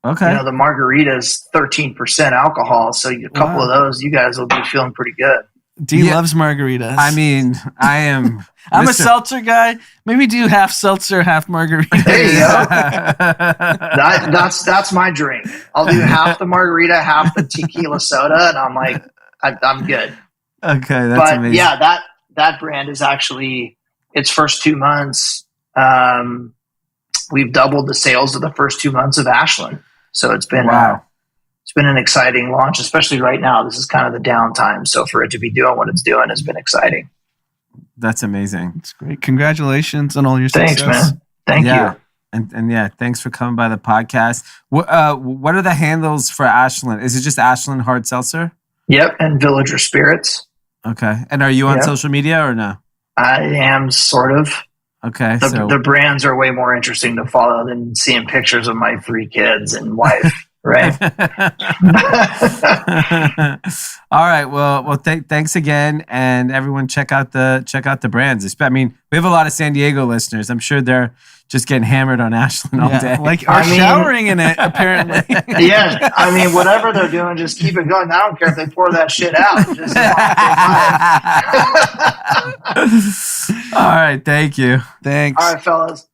the margarita's 13% alcohol. So a couple of those, you guys will be feeling pretty good. Dee loves margaritas. I mean, I am. I'm a seltzer guy. Maybe do half seltzer, half margarita. There you go. That's my drink. I'll do half the margarita, half the tequila soda, and I'm like, I'm good. Okay, that's amazing. Yeah, that brand is actually its first 2 months. We've doubled the sales of the first 2 months of Ashland. So it's been it's been an exciting launch, especially right now. This is kind of the downtime. So for it to be doing what it's doing has been exciting. That's amazing. It's great. Congratulations on all your success. Thanks, man. Thank you. And yeah, thanks for coming by the podcast. What are the handles for Ashland? Is it just Ashland Hard Seltzer? Yep, and Villager Spirits. Okay. And are you on social media or no? I am, sort of. Okay. The brands are way more interesting to follow than seeing pictures of my 3 kids and wife. Right. All right. Well. Thanks again, and everyone check out the brands. I mean, we have a lot of San Diego listeners. I'm sure they're just getting hammered on Ashland all day, showering in it. Apparently. Yeah. I mean, whatever they're doing, just keep it going. I don't care if they pour that shit out. Just all right. Thank you. Thanks. All right, fellas.